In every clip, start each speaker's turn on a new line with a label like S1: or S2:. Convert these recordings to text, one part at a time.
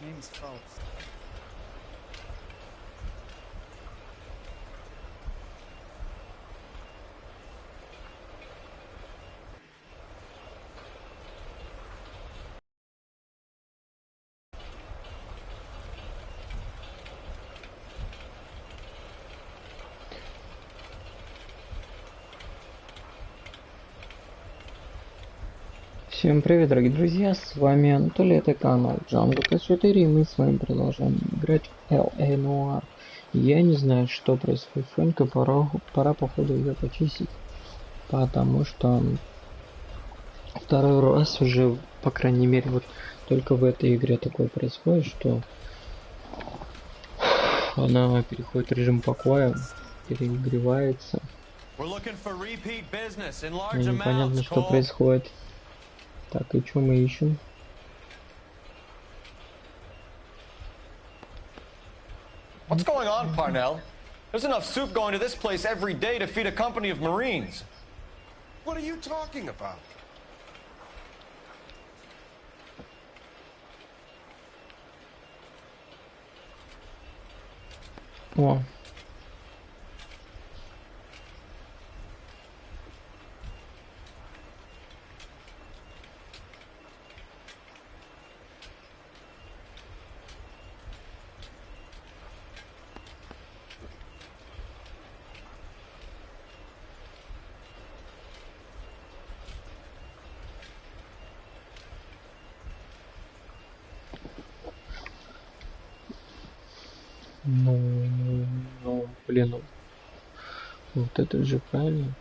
S1: His name is Faust.
S2: Всем привет, дорогие друзья, с вами Анатолий, это канал зовут, и мы с вами продолжаем играть в L.A. Noire. Я не знаю, что происходит с Фрэнкой, пора походу ее почистить, потому что второй раз уже, по крайней мере, вот только в этой игре такое происходит, что она переходит в режим покоя, перегревается, и непонятно, что происходит. Так, и что мы ищем?
S3: What's going on, Parnell? There's enough soup going to this place every day to feed a company of Marines.
S4: What are you talking about?
S2: О. Ну, блин, вот это же правильно.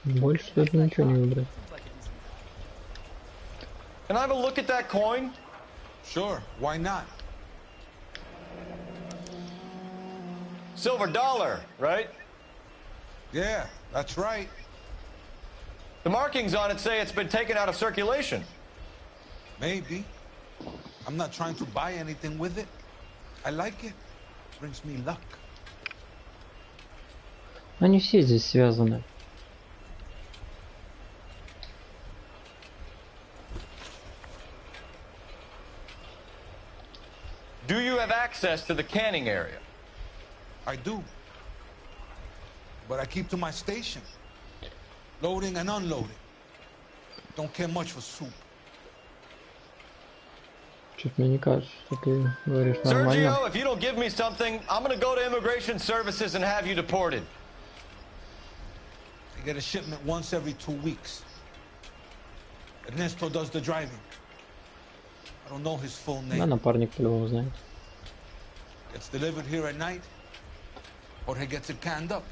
S2: Больше тут ничего не выбрать.
S3: Can I have a look at that coin?
S4: Sure, why not?
S3: Silver dollar, right?
S4: Yeah, that's right.
S3: The markings on it say it's been taken out of circulation.
S4: Maybe. I'm not trying to buy anything with it. I like it. Brings me luck.
S2: Они все здесь связаны.
S3: Do you have access to the canning area?
S4: I do. But I keep to my station. Loading and unloading. Don't care much for soup.
S2: Что-то мне не кажется, что ты говоришь нормально.
S3: Sergio, if you don't give me something, I'm gonna go to immigration services and have you deported.
S4: I get a shipment once every 2 weeks. Ernesto does the driving. I don't know his full
S2: Да,
S4: name.
S2: напарник по-любому знает.
S4: Gets delivered here at night, or he gets it canned up.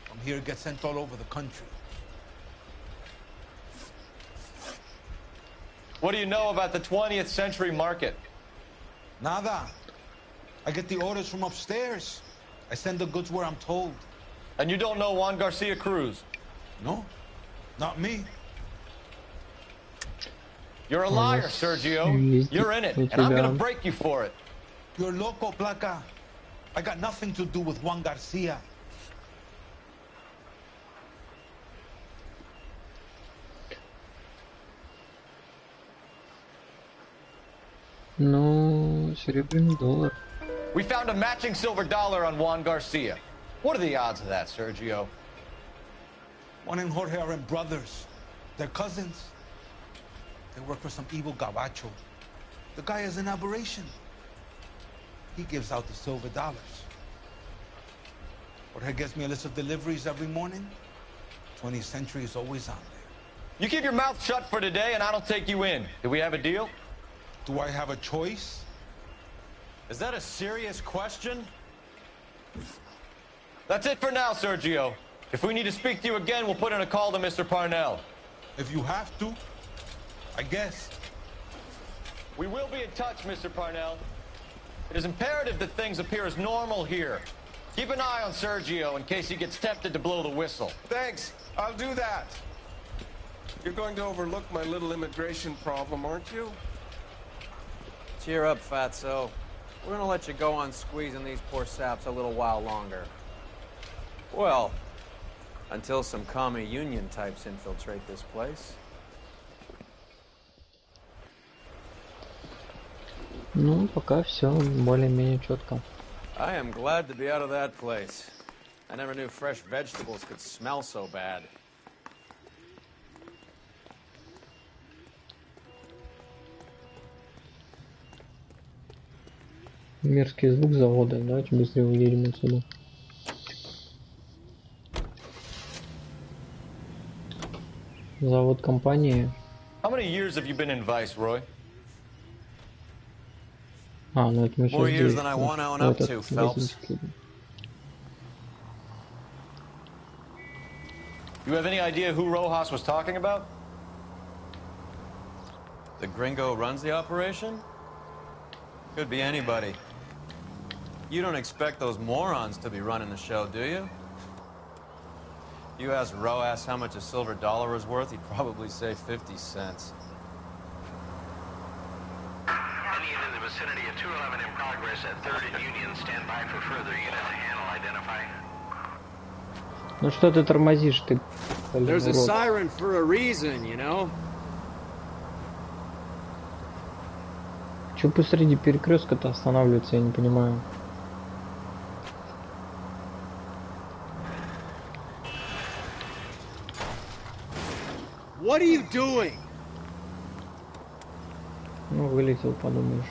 S4: From here, it gets sent all over the country.
S3: What do you know about the 20th century market?
S4: Nada. I get the orders from upstairs. I send the goods where I'm told.
S3: And you don't know Juan Garcia Cruz?
S4: No, not me.
S3: You're a liar, Sergio. You're in it, and I'm gonna break you for it.
S4: You're loco, Placa. I got nothing to do with Juan Garcia.
S2: Ну, серебряный доллар.
S3: We found a matching silver dollar on Juan Garcia. What are the odds of that, Sergio?
S4: Juan and Jorge are brothers. They're cousins. They work for some evil gabacho. The guy is an aberration. He gives out the silver dollars. Jorge gets me a list of deliveries every morning. 20th century is always on there.
S3: You keep your mouth shut for today, and I don't take you in. Do we have a deal?
S4: Do I have a choice?
S3: Is that a serious question? That's it for now, Sergio. If we need to speak to you again, we'll put in a call to Mr. Parnell.
S4: If you have to, I guess.
S3: We will be in touch, Mr. Parnell. It is imperative that things appear as normal here. Keep an eye on Sergio in case he gets tempted to blow the whistle.
S5: Thanks. I'll do that. You're going to overlook my little immigration problem, aren't you?
S1: Cheer up, fatso. We're gonna let you go on squeezing these poor saps a little while longer. Well, until some commie union types infiltrate this place.
S2: Ну, пока все более-менее четко.
S1: I am glad to be out of that place. I never knew fresh vegetables could smell so bad.
S2: Мерзкий звук завода. Давайте быстрее уедем отсюда. Завод компании.
S3: How many years have you been in Vice, Roy?
S2: А, ну это мы сейчас
S1: More years
S2: здесь.
S1: than I want to own
S2: Вот
S1: up
S2: этот
S1: to, Phelps.
S2: магазинчик.
S3: You have any idea who Rojas was talking about?
S1: The gringo runs the operation? Could be anybody. You don't expect those morons to be running the show, do you? You ask Rojas how much a silver dollar is worth, he'd probably say 50 cents.
S6: Indian in the vicinity of 211 in progress at 3rd and Union. Stand by for further unit to handle. Identify.
S2: Ну что ты тормозишь, ты?
S1: There's a
S2: урод.
S1: siren for a reason, you know?
S2: Чё посреди перекрестка-то останавливается, я не понимаю.
S1: What are you doing?
S2: Ну, вылетел, подумаешь.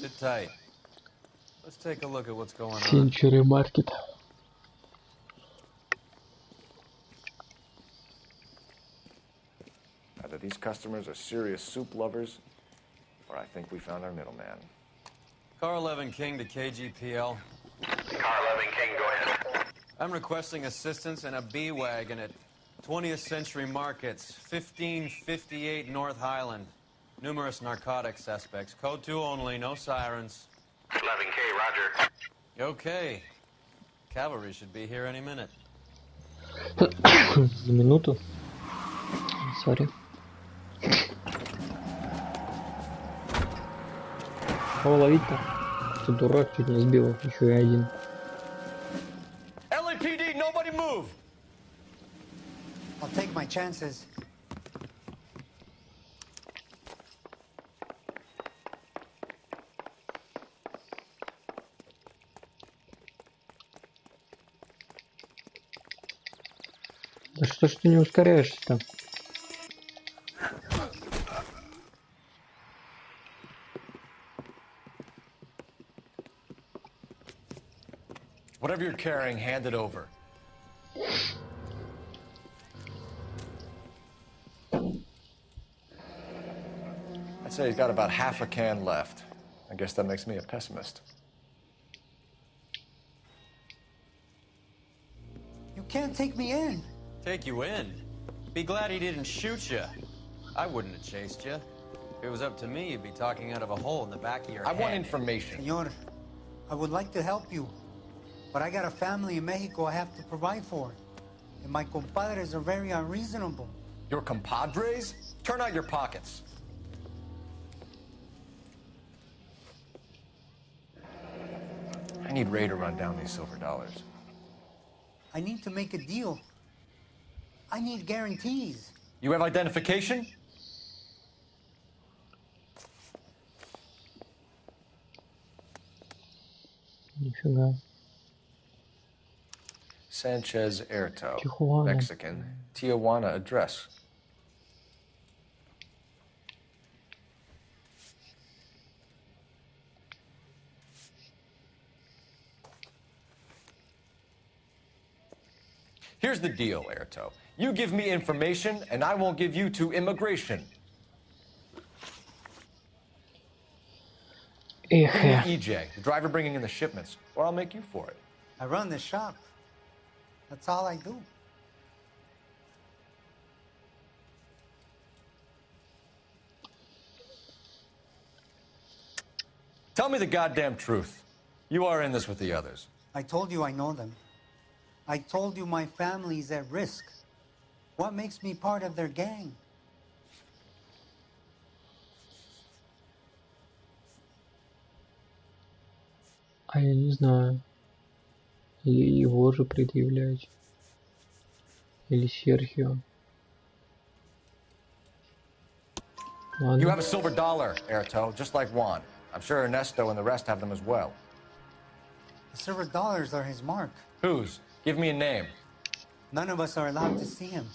S1: Sit tight. Let's take a look at what's going on.
S2: Century Market.
S5: Either these customers are serious soup lovers, or I think we found our middleman.
S1: Car 11 King to KGPL.
S6: Car 11 King, go ahead.
S1: I'm requesting assistance in a B-Wagon at 20th Century Markets, 1558 North Highland. Numerous narcotic suspects. Code 2 only, no sirens.
S6: 11K, roger.
S1: Okay. Cavalry should be here any minute.
S2: За минуту. Сори. Кого ловить-то? Ты дурак, чуть не сбил. Еще и один.
S3: LAPD, nobody move!
S7: I'll take my chances.
S2: Да что ж ты не ускоряешься-то?
S3: Whatever you're carrying, hand it over. I'd say he's got about half a can left. I guess that makes me a pessimist.
S7: You can't take me in.
S1: Take you in? Be glad he didn't shoot you. I wouldn't have chased you. If it was up to me, you'd be talking out of a hole in the back of your
S3: I
S1: head.
S3: want information.
S7: Señor, I would like to help you, but I got a family in Mexico I have to provide for. And my compadres are very unreasonable.
S3: Your compadres? Turn out your pockets. I need Ray to run down these silver dollars.
S7: I need to make a deal. I need guarantees.
S3: You have identification?
S2: Нифига.
S5: Sanchez Erto,
S2: Tijuana.
S5: Mexican, Tijuana address.
S3: Here's the deal, Erto. You give me information, and I won't give you to immigration.
S2: Эх,
S3: Give me EJ, the driver bringing in the shipments, or I'll make you for it.
S7: I run the shop. That's all I do.
S3: Tell me the goddamn truth. You are in this with the others.
S7: I told you I know them. I told you my family's at risk. What makes me part of their gang?
S2: А я не знаю. Или его же предъявлять. Или Серхио. Ладно.
S3: You have a silver dollar, Erto, just like Juan. I'm sure Ernesto and the rest have them as well.
S7: The silver dollars are his mark.
S3: Whose? Give me a name.
S7: None of us are allowed to see him.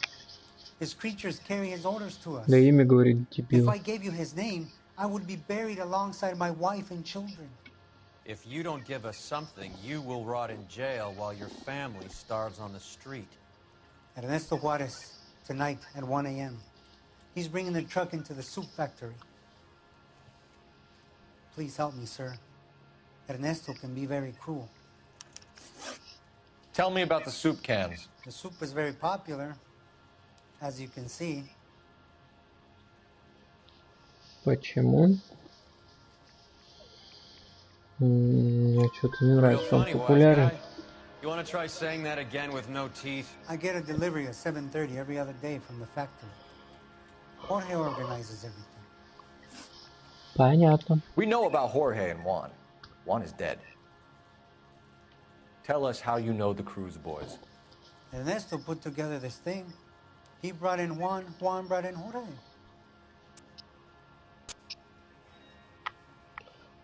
S7: His creatures carry his orders to us.
S2: Да имя говорит
S7: If
S2: дебил.
S7: I gave you his name, I would be buried alongside my wife and children.
S1: If you don't give us something, you will rot in jail while your family starves on the street.
S7: Ernesto Juarez, tonight at 1 a.m. He's bringing the truck into the soup factory. Please help me, sir. Ernesto can be very cruel.
S3: Tell me about the soup cans.
S7: The soup is very popular, as you can see.
S2: Почему? Мне что-то не
S1: Real
S2: нравится, он
S1: funny, wise
S2: популярен.
S1: guy. You want to try saying that again with no teeth?
S7: I get a delivery at 7:30 every other day from the factory. Jorge organizes everything.
S2: Понятно.
S3: We know about Jorge and Juan. Juan is dead. Tell us how you know the Cruz boys.
S7: Ernesto put together this thing. He brought in Juan, Juan brought in Jorge.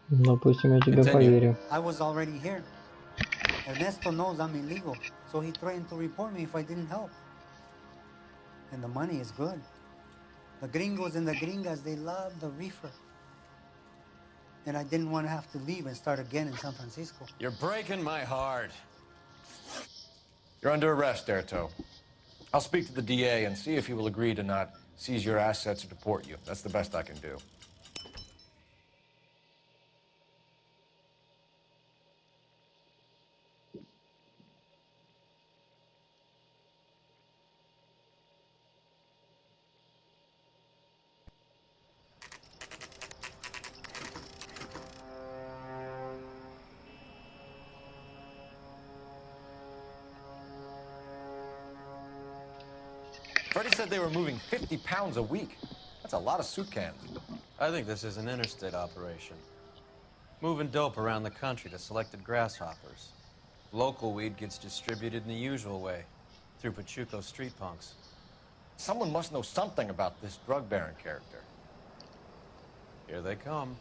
S2: Допустим, я тебе поверю.
S7: I was already here. Ernesto knows I'm illegal, so he threatened to report me if I didn't help. And the money is good. The gringos and the gringas, they love the reefer. And I didn't want to have to leave and start again in San Francisco.
S1: You're breaking my heart.
S3: You're under arrest, Erto. I'll speak to the DA and see if he will agree to not seize your assets or deport you. That's the best I can do. Freddie said they were moving 50 pounds a week. That's a lot of soup cans.
S1: I think this is an interstate operation. Moving dope around the country to selected grasshoppers. Local weed gets distributed in the usual way, through Pachuco street punks.
S3: Someone must know something about this drug baron character.
S1: Here they come.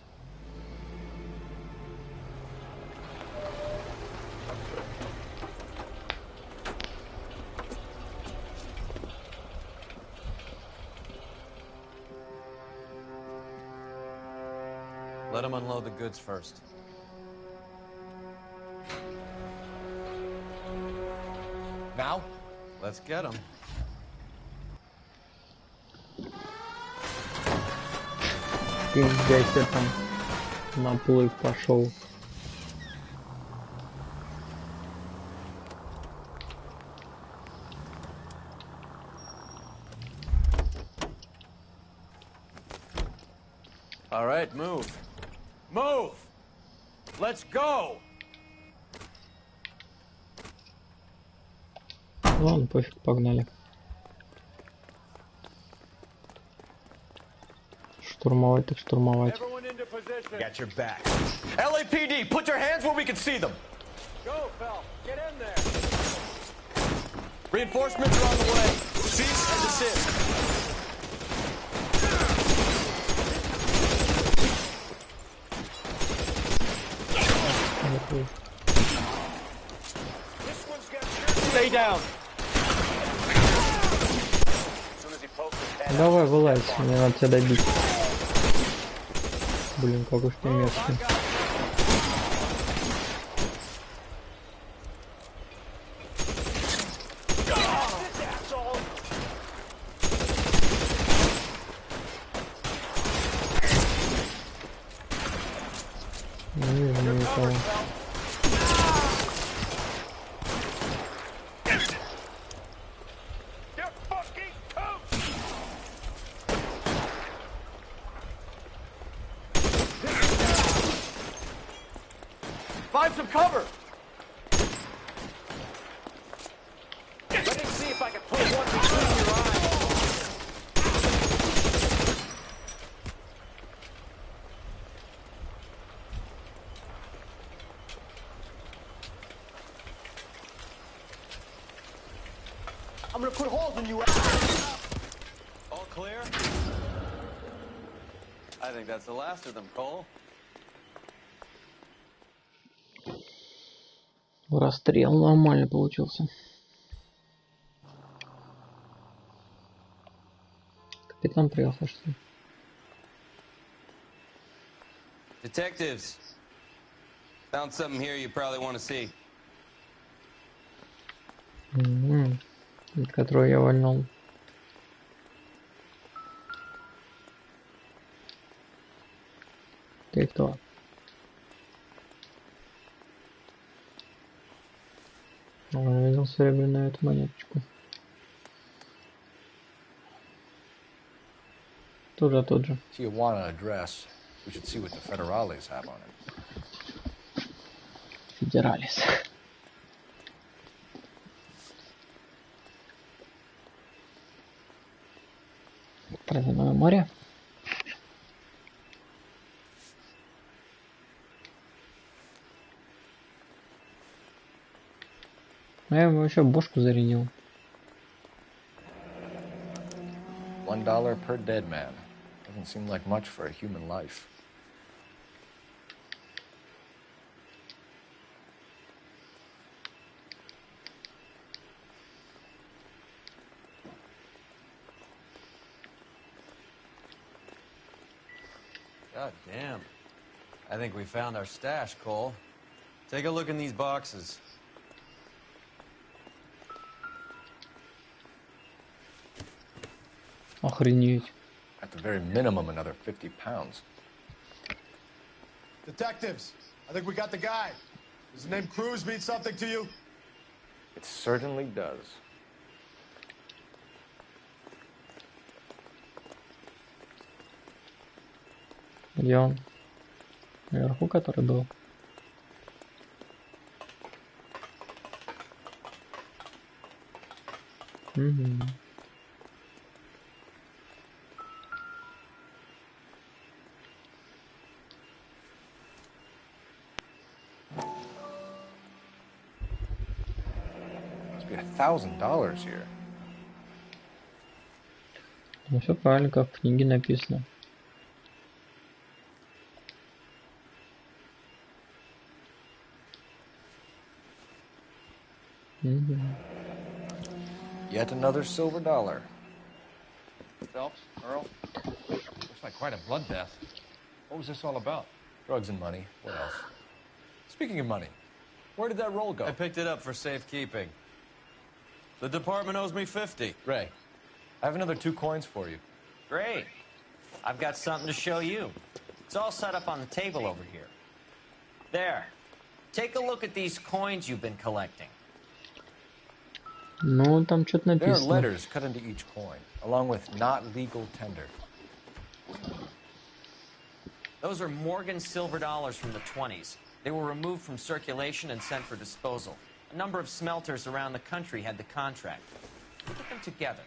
S1: Let them unload the goods first.
S3: Now?
S1: Let's get them.
S2: Пиздец, там наплыв пошел.
S1: All right, move. Move! Let's go!
S2: Ладно, пофиг, погнали. Штурмовать так штурмовать.
S3: Got your back. LAPD, put your hands where we can see them.
S1: Go, Phil. Get in there.
S3: Reinforcements are on the way. Cease and desist. Stay down.
S2: Давай, вылазь, мне надо тебя добить. Блин, какой ж ты мерзкий. Не вижу никого.
S3: Find some cover! Let me see if I can put one between your eyes. I'm gonna put holes in you.
S1: All clear? I think that's the last of them, Cole.
S2: Расстрел нормально получился. Капитан приехал, что ли?
S8: Detectives, found something here you probably want to see.
S2: Которую я вольнул. Ты кто? Он видел серебряную эту монеточку. Тот же.
S3: Tijuana address. We should see what the federales have on it.
S2: Федералис. Травяное море. Я ему еще бошку зарядил.
S3: $1 per dead man. Doesn't seem like much for a human life.
S1: God damn. I think we found our stash, Cole. Take a look in these boxes.
S2: Охренеть.
S3: At the very minimum, another 50 pounds.
S5: Detectives, I think we got the guy. Does the name Cruz mean something to you?
S3: It certainly does.
S2: Где он? Наверху, который был. Угу.
S3: Must be $1,000 here.
S2: Ну все правильно, как в книге написано. Угу.
S3: Yet another silver dollar.
S9: Phelps, Earl, looks like quite a bloodbath. What was this all about?
S3: Drugs and money. What else? Speaking of money, where did that roll go?
S1: I picked it up for safekeeping. The department owes me 50.
S3: Ray, I have another 2 coins for you.
S10: Great. I've got something to show you. It's all set up on the table over here. There. Take a look at these coins you've been collecting.
S2: Ну, там что-то
S3: There are
S2: написано.
S3: letters cut into each coin, along with not legal tender.
S10: Those are Morgan silver dollars from the 20s. They were removed from circulation and sent for disposal. A number of smelters around the country had the contract. Look at them together.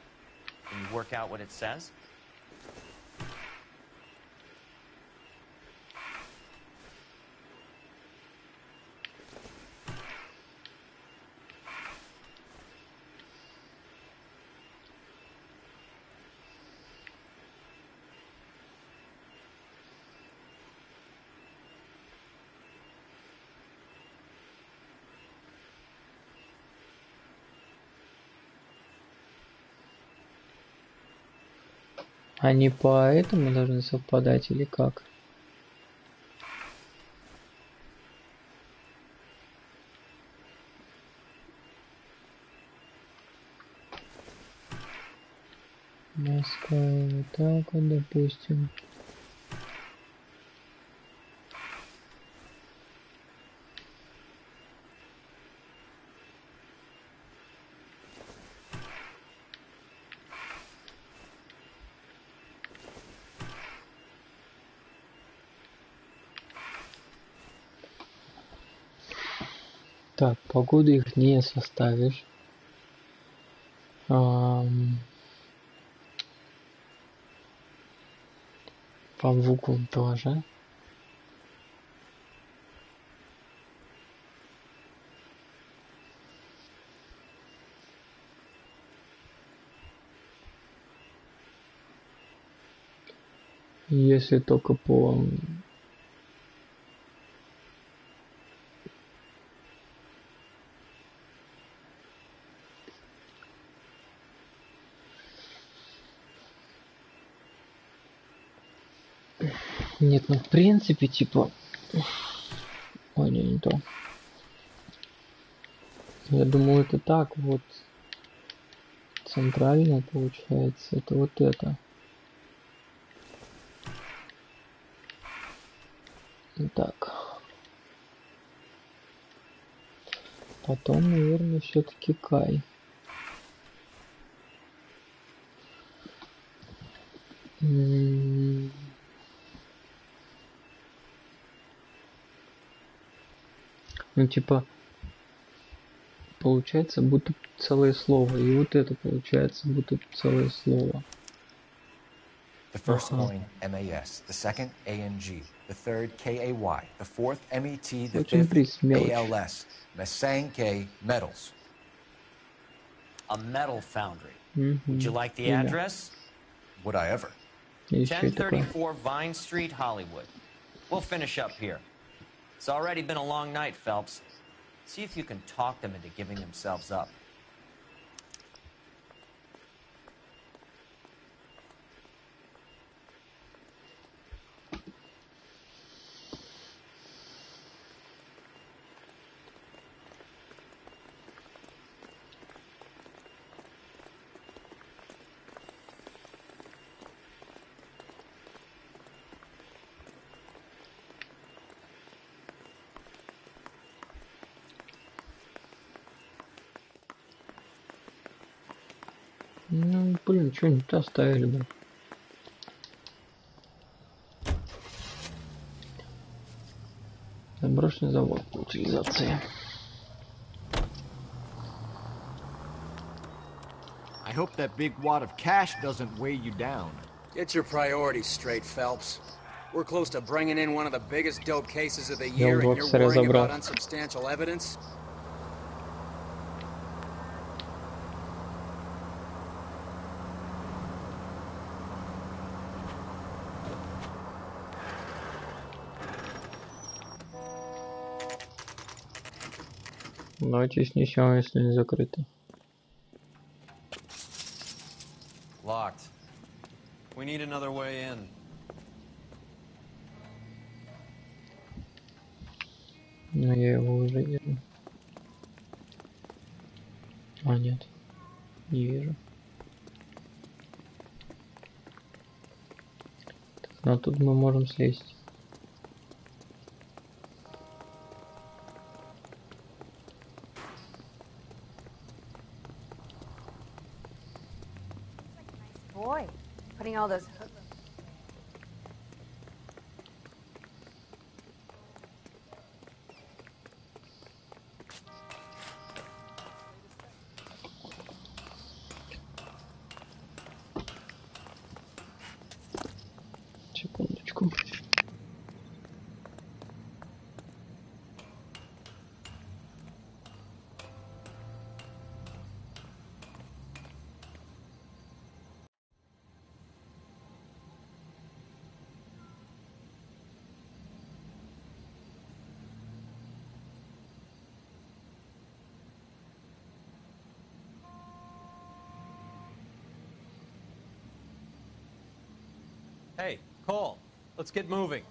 S10: Can you work out what it says?
S2: Они поэтому должны совпадать или как? Москва, вот так вот, допустим. Так, погоду их не составишь. По буквам тоже. Если только по нет, ну в принципе, типа... Ой, не то. Я думаю, это так вот. Центрально получается. Это вот это. Так. Потом, наверное, все-таки Кай. Ну, типа, получается, будто целое слово. И вот это получается, будто целое слово.
S11: The first line, M-A-S. The second, A-N-G. The third, K-A-Y. The fourth, M-E-T. The fifth, A-L-S. Masanke Metals.
S10: A metal foundry. Would you like the address?
S11: Would I ever?
S10: 1034 Vine Street, Hollywood. We'll finish up here. It's already been a long night, Phelps. See if you can talk them into giving themselves up.
S2: Ну, блин, что-нибудь оставили бы. Заброшенный завод по утилизации.
S12: I hope that big wad of cash doesn't weigh you down.
S13: Get your priorities straight, Phelps. We're close to bringing in one of the biggest dope cases of the year, and you're worrying about unsubstantial evidence?
S2: Давайте снесем, если не закрыто.
S1: Locked. We need another way in.
S2: Но я его уже вижу. А, нет. Не вижу. Так, ну тут мы можем слезть.
S14: Boy, putting all those hooks.
S2: Секундочку.
S1: Hey, Cole, let's get moving.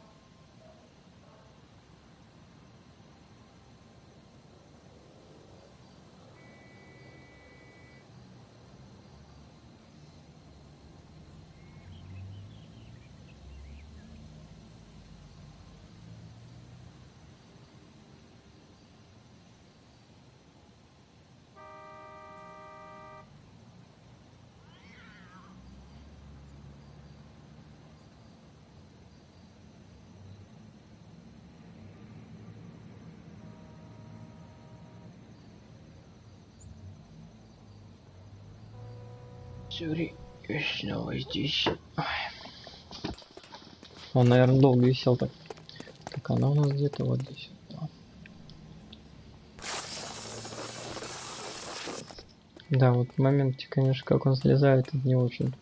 S2: Сюри, я снова здесь. Он, наверное, долго висел так. Так, она у нас где-то вот здесь. Да, вот в моменте, конечно, как он слезает, это не очень.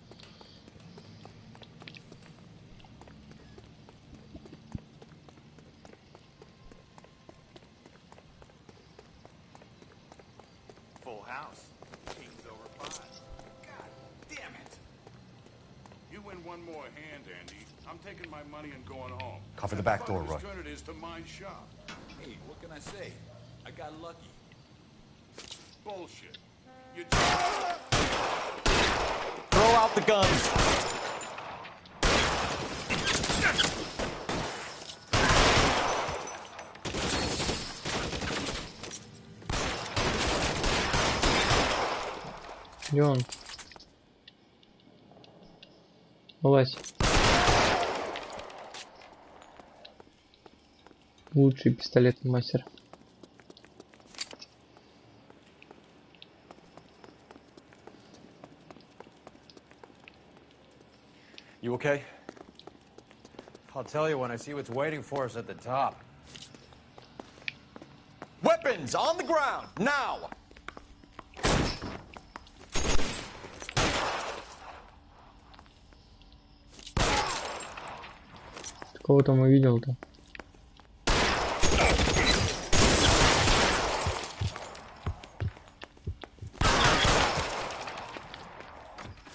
S11: Cover the back door, Roy.
S15: Hey, what can I say? I got lucky. Bullshit. You
S3: throw out the guns.
S2: Где он? Вылазь. Лучший пистолетный мастер.
S1: You okay? I'll tell you when I see what's waiting for us at the top.
S3: Weapons on the ground, now!
S2: Кого там увидел-то?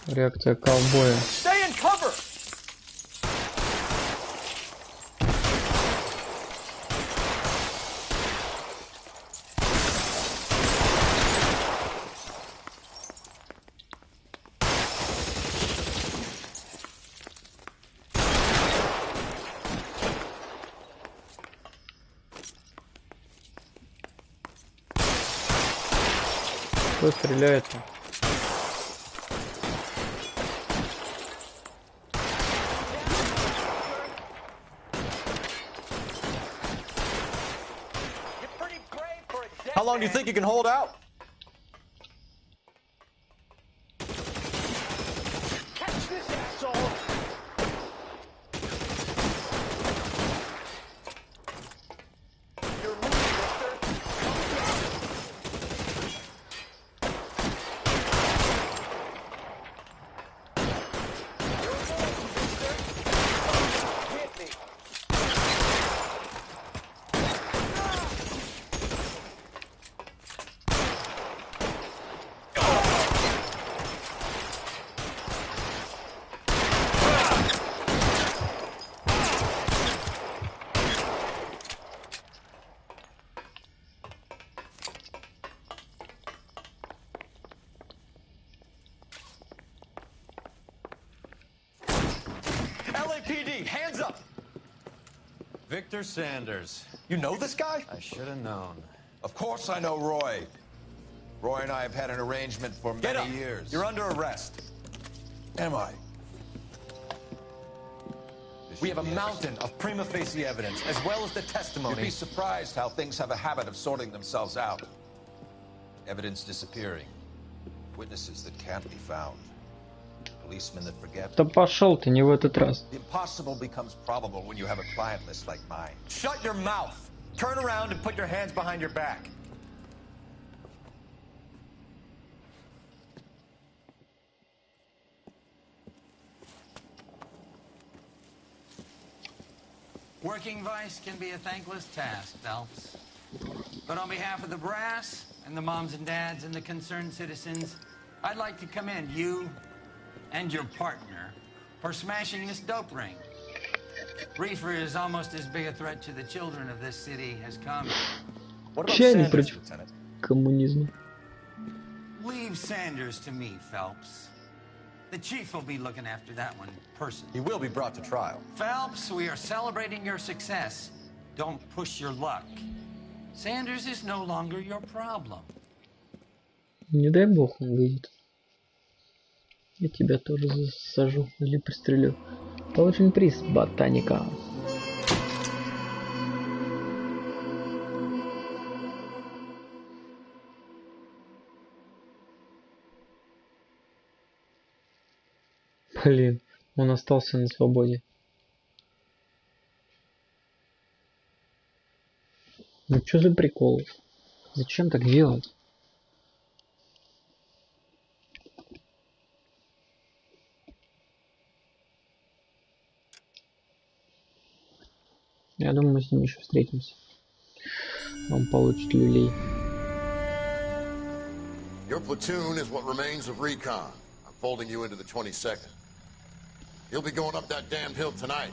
S2: Реакция ковбоя.
S3: Stay in cover!
S2: Кто стреляет?
S3: How long do you think you can hold out? Catch this asshole! You're moving, LAPD, hands up!
S1: Victor Sanders.
S3: You know this guy?
S1: I should have known.
S16: Of course I know Roy. Roy and I have had an arrangement for many years.
S3: You're under arrest.
S16: Am I?
S3: We have a mountain of prima facie evidence, as well as the testimony.
S16: You'd be surprised how things have a habit of sorting themselves out. Evidence disappearing. Witnesses that can't be found. Policemen that forget.
S2: Да пошел ты, не в этот раз.
S16: The impossible becomes probable when you have a client list like mine.
S3: Shut your mouth! Turn around and put your hands behind your back.
S17: Working vice can be a thankless task, Phelps. But on behalf of the brass and the moms and dads and the concerned citizens, I'd like to commend you and your partner for smashing this dope ring. Reefer is almost as big a threat to the children of this city as common.
S3: What about
S2: Вообще не
S3: Sanders,
S2: против
S3: Lieutenant?
S2: коммунизма.
S17: Leave Sanders to me, Phelps. The chief will be looking after that one personally.
S3: He will be brought to trial.
S17: Phelps, we are celebrating your success. Don't push your luck. Sanders is no longer your problem.
S2: Не дай бог он выйдет. Я тебя тоже засажу или пристрелю. Получен приз ботаника. Блин, он остался на свободе. Ну что за прикол? Зачем так делать? Я думаю, мы с ним еще встретимся. Он получит люлей.
S18: Your platoon is what remains of recon. I'm folding you into the 22nd. You'll be going up that damned hill tonight.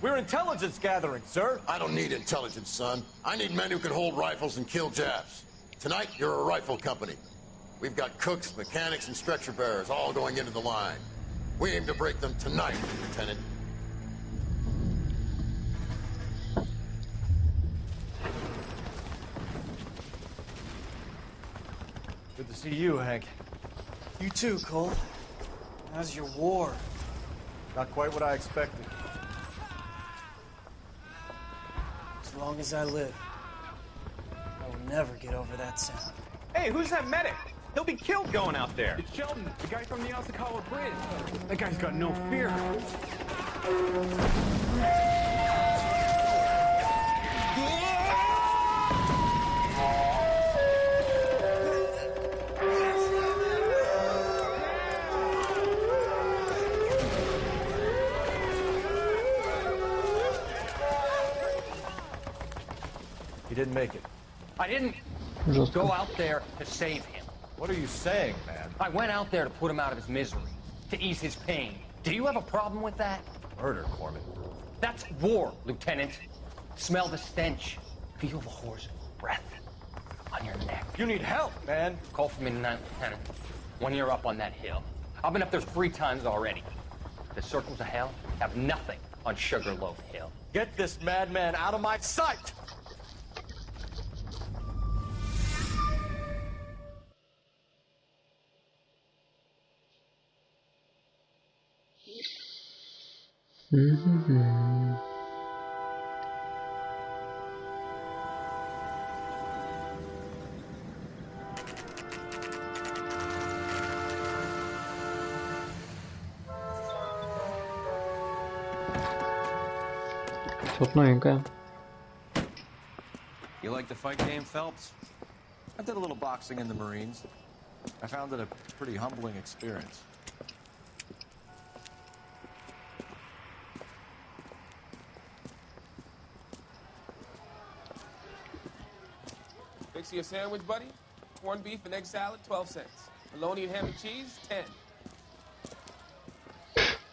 S3: We're intelligence gathering, sir.
S18: I don't need intelligence, son. I need men who can hold rifles and kill Japs. Tonight, you're a rifle company. We've got cooks, mechanics, and stretcher bearers all going into the line. We aim to break them tonight, Lieutenant.
S3: Good to see you, Hank.
S19: You too, Cole. How's your war?
S3: Not quite what I expected.
S19: As long as I live, I will never get over that sound.
S9: Hey, who's that medic? He'll be killed going out there. It's Sheldon, the guy from the Osakawa Bridge. That guy's got no fear.
S3: He didn't make it.
S13: I didn't go out there to save him.
S3: What are you saying, man?
S13: I went out there to put him out of his misery, to ease his pain. Do you have a problem with that?
S3: Murder, Corman.
S13: That's war, Lieutenant. Smell the stench. Feel the horse's breath on your neck.
S3: You need help, man.
S13: Call for me tonight, Lieutenant, when you're up on that hill. I've been up there 3 times already. The circles of hell have nothing on Sugarloaf Hill.
S3: Get this madman out of my sight!
S2: Что-то новенькое.
S8: You like the fight game, Phelps? I did a little boxing in the Marines. I found it a pretty humbling experience.
S5: Fix you a sandwich, buddy? Corned beef and egg salad, 12 cents. Bologna and ham and cheese, 10.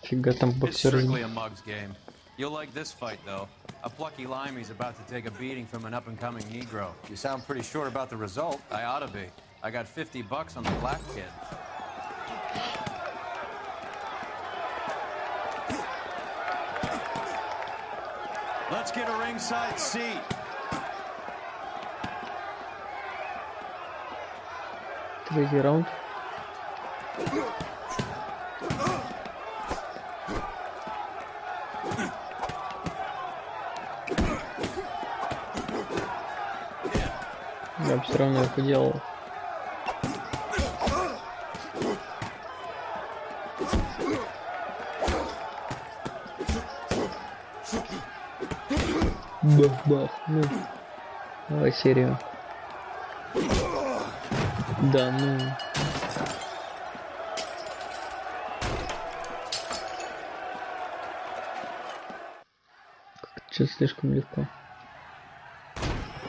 S2: Фига там
S1: It's
S2: боксер.
S1: strictly a mug's game. You'll like this fight, though. A plucky limey's about to take a beating from an up-and-coming Negro. You sound pretty sure about the result. I ought to be. I got $50 on the black kid. Let's get a ringside seat.
S2: Третий раунд. Я бы все равно их уделал. Бах-бах. Ну. Давай серию. Да, ну. Что-то слишком легко.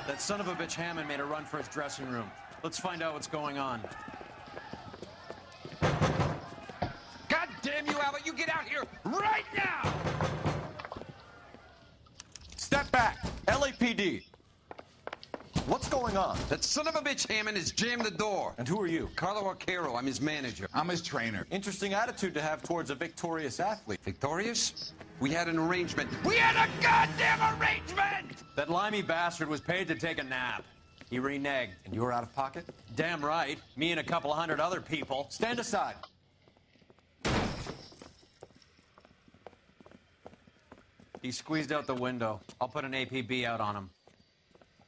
S1: That son of a bitch Hammond made a run for his dressing room. Let's find out what's going on.
S9: God damn you, Albert! You get out here right now!
S8: Step back! LAPD! What's going on?
S9: That son of a bitch Hammond has jammed the door.
S8: And who are you?
S9: Carlo Arcaro, I'm his manager.
S15: I'm his trainer.
S1: Interesting attitude to have towards a victorious athlete.
S9: Victorious? We had an arrangement. We had a goddamn arrangement!
S1: That limey bastard was paid to take a nap. He reneged.
S8: And you were out of pocket?
S1: Damn right. Me and a couple hundred other people. Stand aside. He squeezed out the window. I'll put an APB out on him.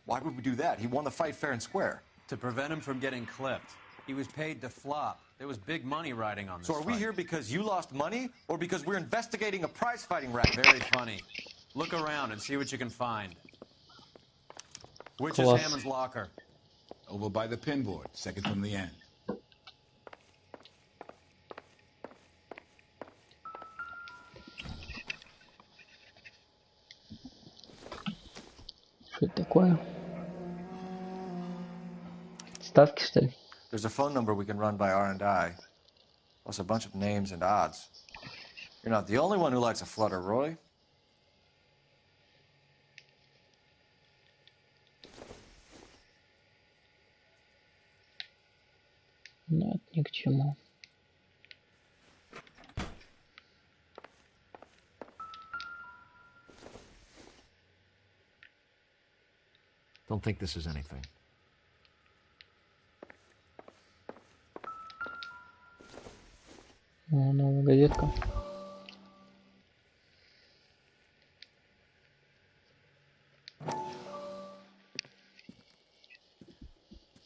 S8: Why would we do that? He won the fight fair and square.
S1: To prevent him from getting clipped. He was paid to flop. There was big money riding on this
S8: So are we
S1: fight.
S8: here because you lost money, or because we're investigating a prize-fighting racket?
S1: Very funny. Look around and see what you can find. Which is
S2: Класс.
S1: Hammond's locker?
S15: Over by the pinboard, second from the end.
S2: Что это такое? Ставки, что ли?
S11: There's a phone number we can run by R&I, plus a bunch of names and odds. You're not the only one who likes a flutter, Roy.
S2: Ну, это ни к чему.
S11: Don't think this is anything.
S2: Новая газетка.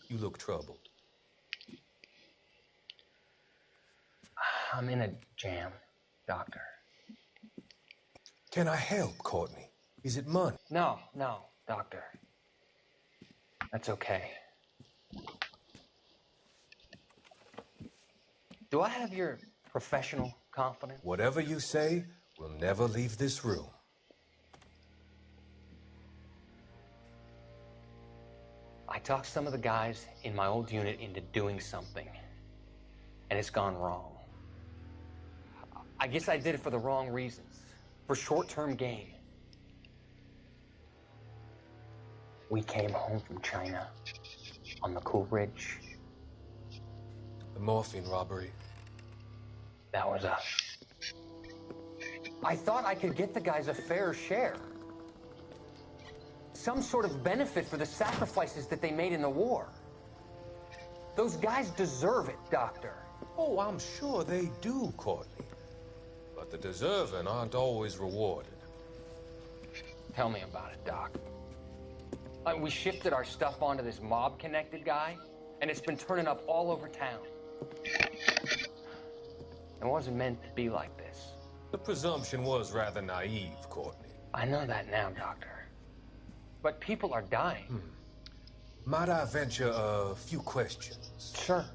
S20: You look troubled.
S13: I'm in a jam, Doctor.
S20: Can I help, Courtney? Is it money?
S13: No, Doctor. That's okay. Do I have your professional confidence?
S20: Whatever you say, we'll never leave this room.
S13: I talked some of the guys in my old unit into doing something, and it's gone wrong. I guess I did it for the wrong reasons, for short-term gain. We came home from China on the Cool Ridge.
S20: The morphine robbery.
S13: That was us. I thought I could get the guys a fair share. Some sort of benefit for the sacrifices that they made in the war. Those guys deserve it, Doctor.
S20: Oh, I'm sure they do, Courtney. But the deserving aren't always rewarded.
S13: Tell me about it, Doc. We shifted our stuff onto this mob-connected guy, and it's been turning up all over town. It wasn't meant to be like this.
S20: The presumption was rather naive, Courtney.
S13: I know that now, Doctor. But people are dying.
S20: Might I venture a few questions?
S13: Sure.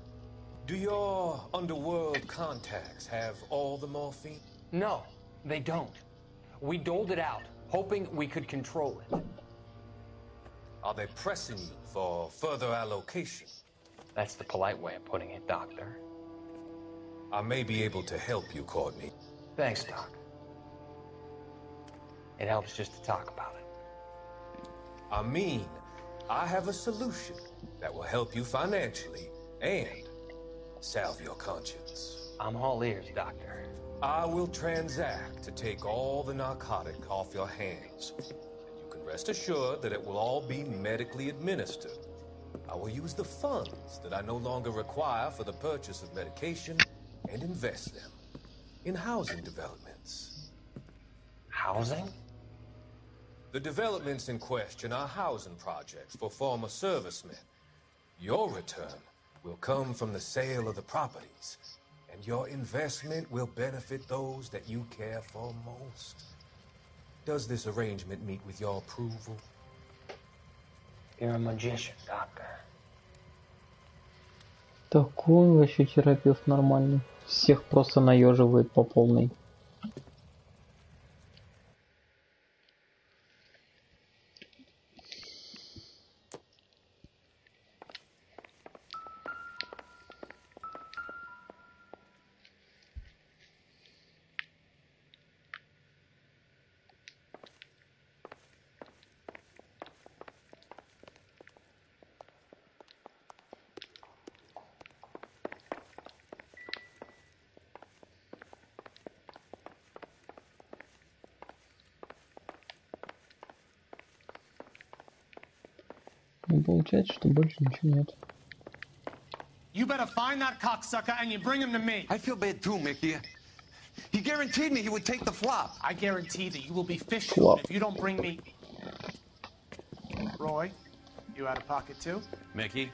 S20: Do your underworld contacts have all the morphine?
S13: No, they don't. We doled it out, hoping we could control it.
S20: Are they pressing you for further allocation?
S13: That's the polite way of putting it, Doctor.
S20: I may be able to help you, Courtney.
S13: Thanks, Doc. It helps just to talk about it.
S20: I mean, I have a solution that will help you financially and salve your conscience.
S13: I'm all ears, Doctor.
S20: I will transact to take all the narcotic off your hands. And you can rest assured that it will all be medically administered. I will use the funds that I no longer require for the purchase of medication and invest them in housing developments.
S13: Housing?
S20: The developments in question are housing projects for former servicemen. Your return will come from the sale of the properties, and your investment will benefit those that you care for most. Does this arrangement meet with your approval?
S13: You're a magician, Doctor.
S2: Такой вообще терапевт нормальный. Всех просто наеживает по полной. Ну, получается, что больше ничего нет.
S21: You better find that cocksucker and you bring him to me.
S22: I feel bad too, Mickey. He guaranteed me he would take the flop.
S21: I guarantee that you will be fish food if you don't bring me... Roy, you out of pocket too?
S1: Mickey?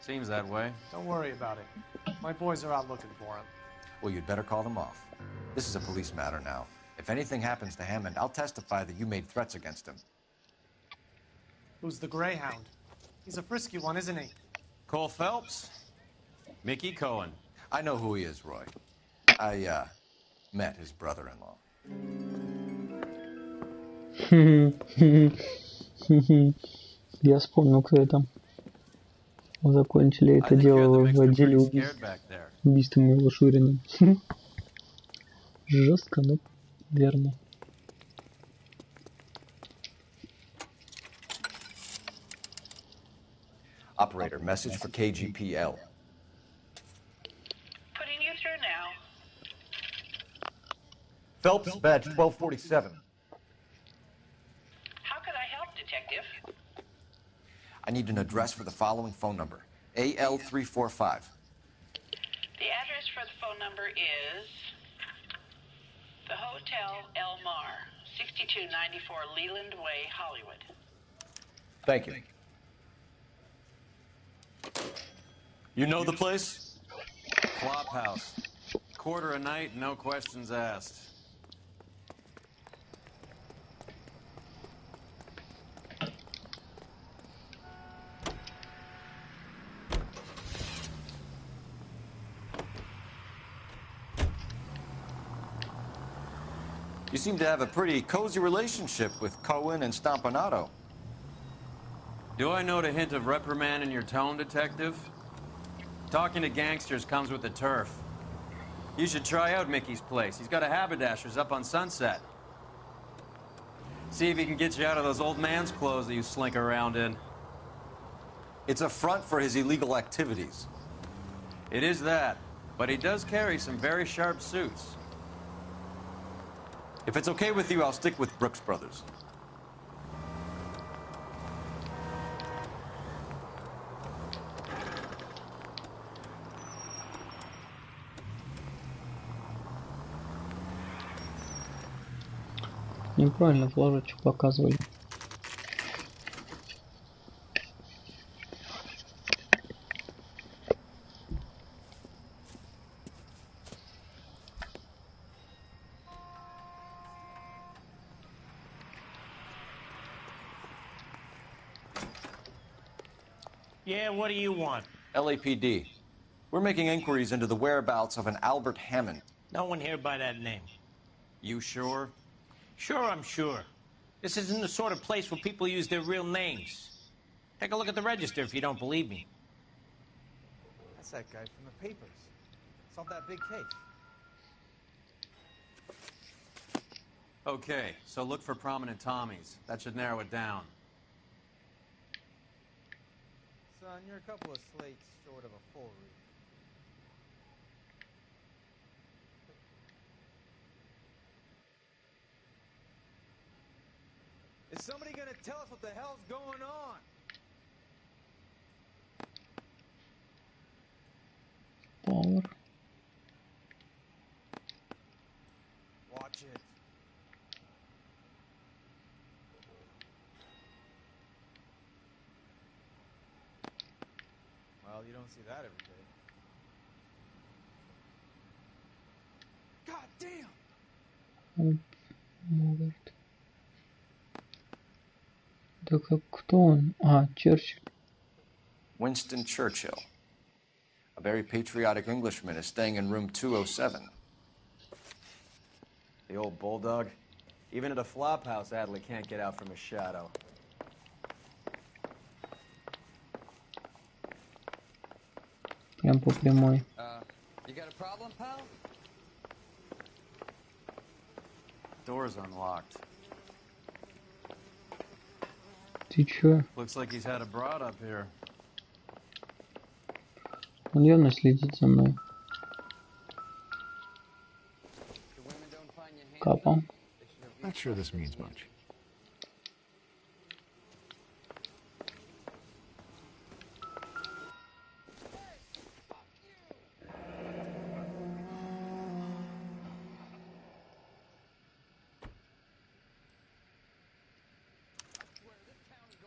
S1: Seems that way.
S21: Don't worry about it. My boys are out looking for him.
S11: Well, you'd better call them off. This is a police matter now. If anything happens to Hammond, I'll testify that you made threats against him.
S21: Who's the Greyhound? He's a frisky one, isn't he?
S1: Cole Phelps? Mickey Cohen.
S11: I know who he is, Roy. I, met his brother-in-law.
S2: Я вспомнил, кто это. Закончили это дело в отделе убийством его Шурина. Жестко, но верно.
S11: Operator, message for KGPL.
S4: Putting you through now.
S11: Phelps, badge 1247.
S4: How could I help, Detective?
S11: I need an address for the following phone number. AL345.
S4: The address for the phone number is the Hotel El Mar, 6294 Leland Way, Hollywood.
S11: Thank you.
S1: You know the place? Flophouse. Quarter a night, no questions asked.
S11: You seem to have a pretty cozy relationship with Cohen and Stompanato.
S1: Do I note a hint of reprimand in your tone, Detective? Talking to gangsters comes with the turf. You should try out Mickey's place. He's got a haberdasher's up on Sunset. See if he can get you out of those old man's clothes that you slink around in.
S11: It's a front for his illegal activities.
S1: It is that, but he does carry some very sharp suits.
S11: If it's okay with you, I'll stick with Brooks Brothers.
S2: Неправильно флажочек показывали.
S6: Yeah, what do you want?
S11: LAPD. We're making inquiries into the whereabouts of an Albert Hammond.
S6: No one here by that name.
S1: You sure?
S6: Sure, I'm sure. This isn't the sort of place where people use their real names. Take a look at the register if you don't believe me.
S8: That's that guy from the papers. Solved that big case.
S1: Okay, so look for prominent Tommies. That should narrow it down.
S8: Son, you're a couple of slates short of a full read. Is somebody gonna tell us what the hell's going on?
S2: Power.
S8: Watch it. Well, you don't see that every day. God damn!
S2: Говорит. Да как кто он? А, Черчилль.
S11: Winston Churchill. A very patriotic Englishman is staying in room 207.
S1: The old bulldog. Even at a flop house, Adley can't get out from his shadow.
S2: Прям по прямой.
S17: You got a problem, pal?
S1: Door's unlocked.
S2: Ты чё?
S1: Looks like he's had a broad up here.
S2: Он явно следит за мной. Капа.
S12: Not sure this means much.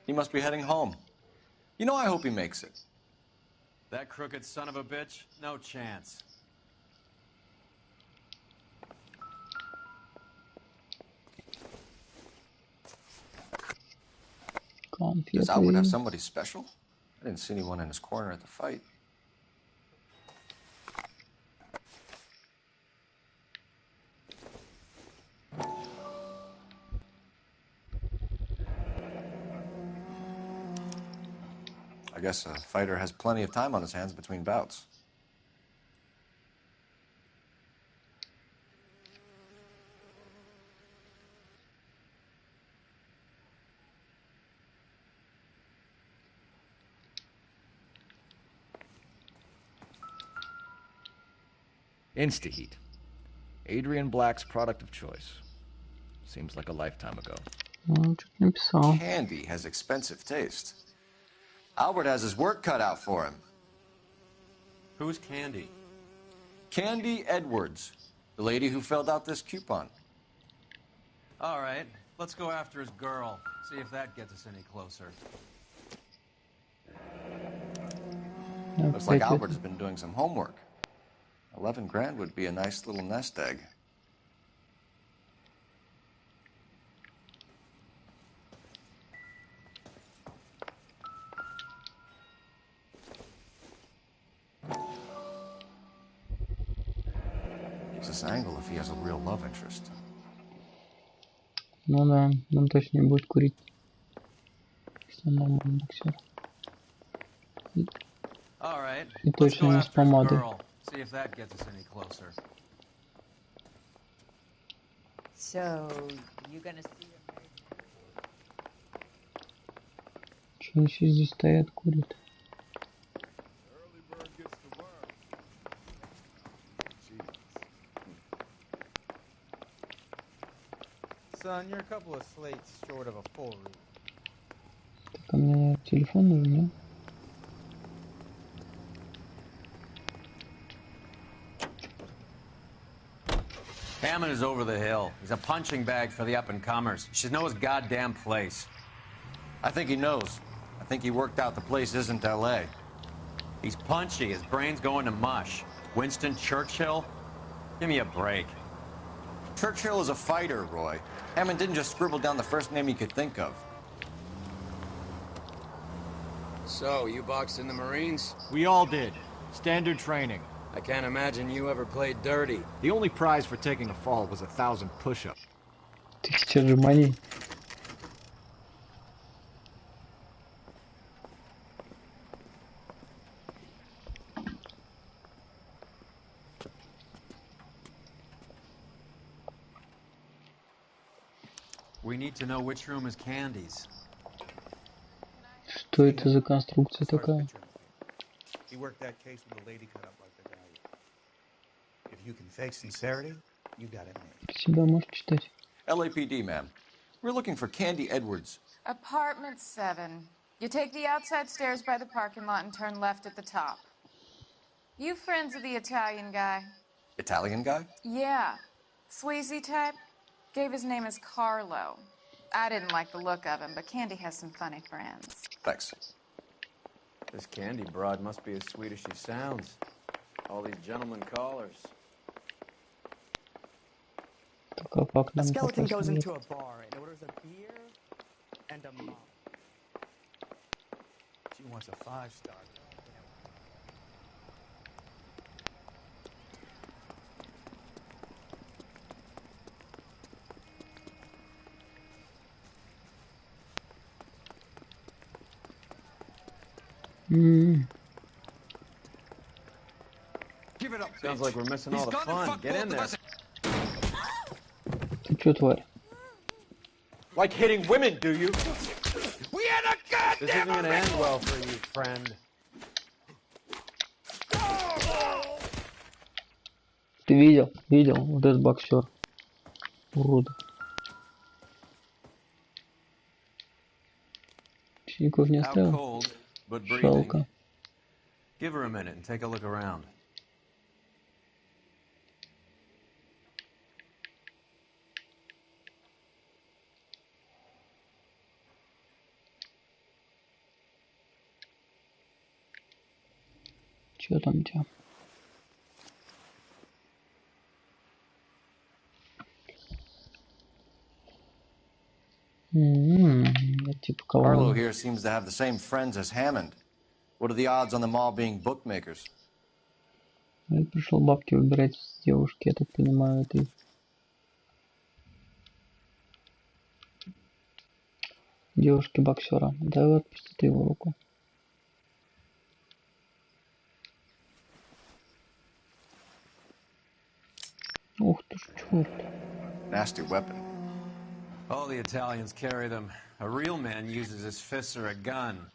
S11: He must be heading home. You know, I hope he makes it.
S1: That crooked son of a bitch? No chance.
S11: Does Albert have somebody special? I didn't see anyone in his corner at the fight. I guess a fighter has plenty of time on his hands between bouts.
S7: Instaheat. Adrian Black's product of choice. Seems like a lifetime ago.
S11: Candy has expensive taste. Albert has his work cut out for him.
S1: Who's Candy?
S11: Candy Edwards, the lady who filled out this coupon.
S1: All right, let's go after his girl. See if that gets us any closer.
S11: Looks like Albert has been doing some homework. 11 grand would be a nice little nest egg. Use this angle if he has a real love interest.
S2: Ну да, он точно не будет курить. Все нормально, боксер. И точно не с помадой.
S1: See if that gets us any closer.
S10: So, you gonna see your
S2: Что они все здесь стоят, курят?
S23: Son, you're a couple of slates short of a full read.
S2: Так, а мне телефон нужен, да?
S1: Hammond is over the hill. He's a punching bag for the up-and-comers. He should know his goddamn place.
S11: I think he knows. I think he worked out the place isn't L.A.
S1: He's punchy. His brain's going to mush. Winston Churchill? Give me a break.
S11: Churchill is a fighter, Roy. Hammond didn't just scribble down the first name he could think of.
S24: So, you boxed in the Marines?
S12: We all did. Standard training.
S24: I can't imagine you ever played dirty.
S12: The only prize for taking a fall was 1,000 push-ups.
S2: 1000 отжиманий.
S1: We need to know which room is Candy's.
S2: Что это за конструкция такая?
S23: He worked that case with a lady cut up like the guy. If you can fake sincerity, you got it made.
S2: Себя можешь читать.
S11: LAPD, ma'am. We're looking for Candy Edwards.
S25: Apartment 7. You take the outside stairs by the parking lot and turn left at the top. You friends of the Italian guy?
S11: Italian guy?
S25: Yeah. Sleazy type? Gave his name as Carlo. I didn't like the look of him, but Candy has some funny friends.
S11: Thanks.
S1: This Candy broad must be as sweet as she sounds. All these gentlemen callers.
S2: A
S26: skeleton goes into a bar and orders a beer and a mop.
S23: She wants a 5-star. Give it up.
S1: Sounds like we're missing all the fun. Get in there.
S2: Ты чё, тварь?
S11: Like hitting women, do you?
S23: We had a goddamn
S1: This isn't gonna end well for you, friend.
S2: Ты видел? Видел? Вот этот боксер. Урод. Учеников не оставил? Жалко.
S1: Give her a minute and take a look around.
S2: Что там у тебя?
S11: Carlo here seems to have the same friends as Hammond. What are the odds on them all being bookmakers?
S2: Я пришел бабки выбирать с девушки, я так понимаю, этой. Девушки-боксера. Давай отпусти ты его руку. Ух ты ж, черт.
S11: Nasty weapon.
S1: All the Italians carry them. A real man uses his fists or a gun.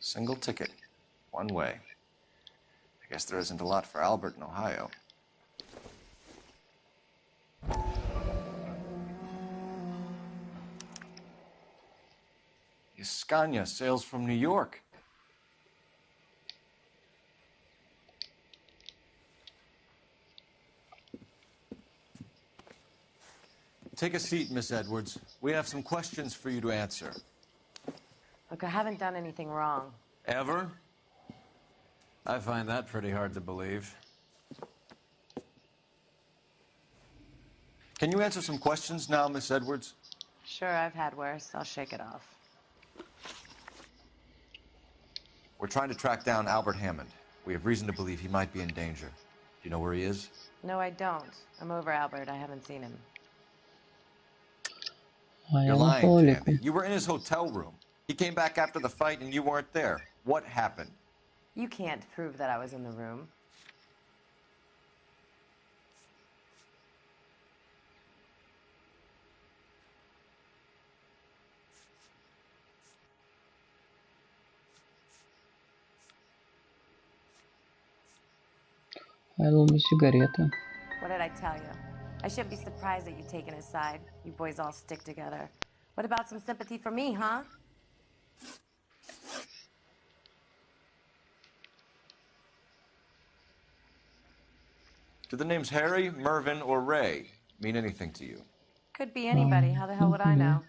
S11: Single ticket. One way. I guess there isn't a lot for Albert in Ohio. Scania sails from New York. Take a seat, Miss Edwards. We have some questions for you to answer.
S10: Look, I haven't done anything wrong.
S1: Ever? I find that pretty hard to believe.
S11: Can you answer some questions now, Miss Edwards?
S10: Sure, I've had worse. I'll shake it off.
S11: We're trying to track down Albert Hammond. We have reason to believe he might be in danger. Do you know where he is?
S10: No, I don't. I'm over Albert. I haven't seen him.
S11: You're lying, Tammy. You were in his hotel room. He came back after the fight and you weren't there. What happened?
S10: You can't prove that I was in the room.
S2: I love my cigarette.
S10: What did I tell you? I shouldn't be surprised that you've taken his side. You boys all stick together. What about some sympathy for me, huh?
S11: Do the names Harry, Mervyn, or Ray mean anything to you?
S10: Could be anybody. How the hell would I know?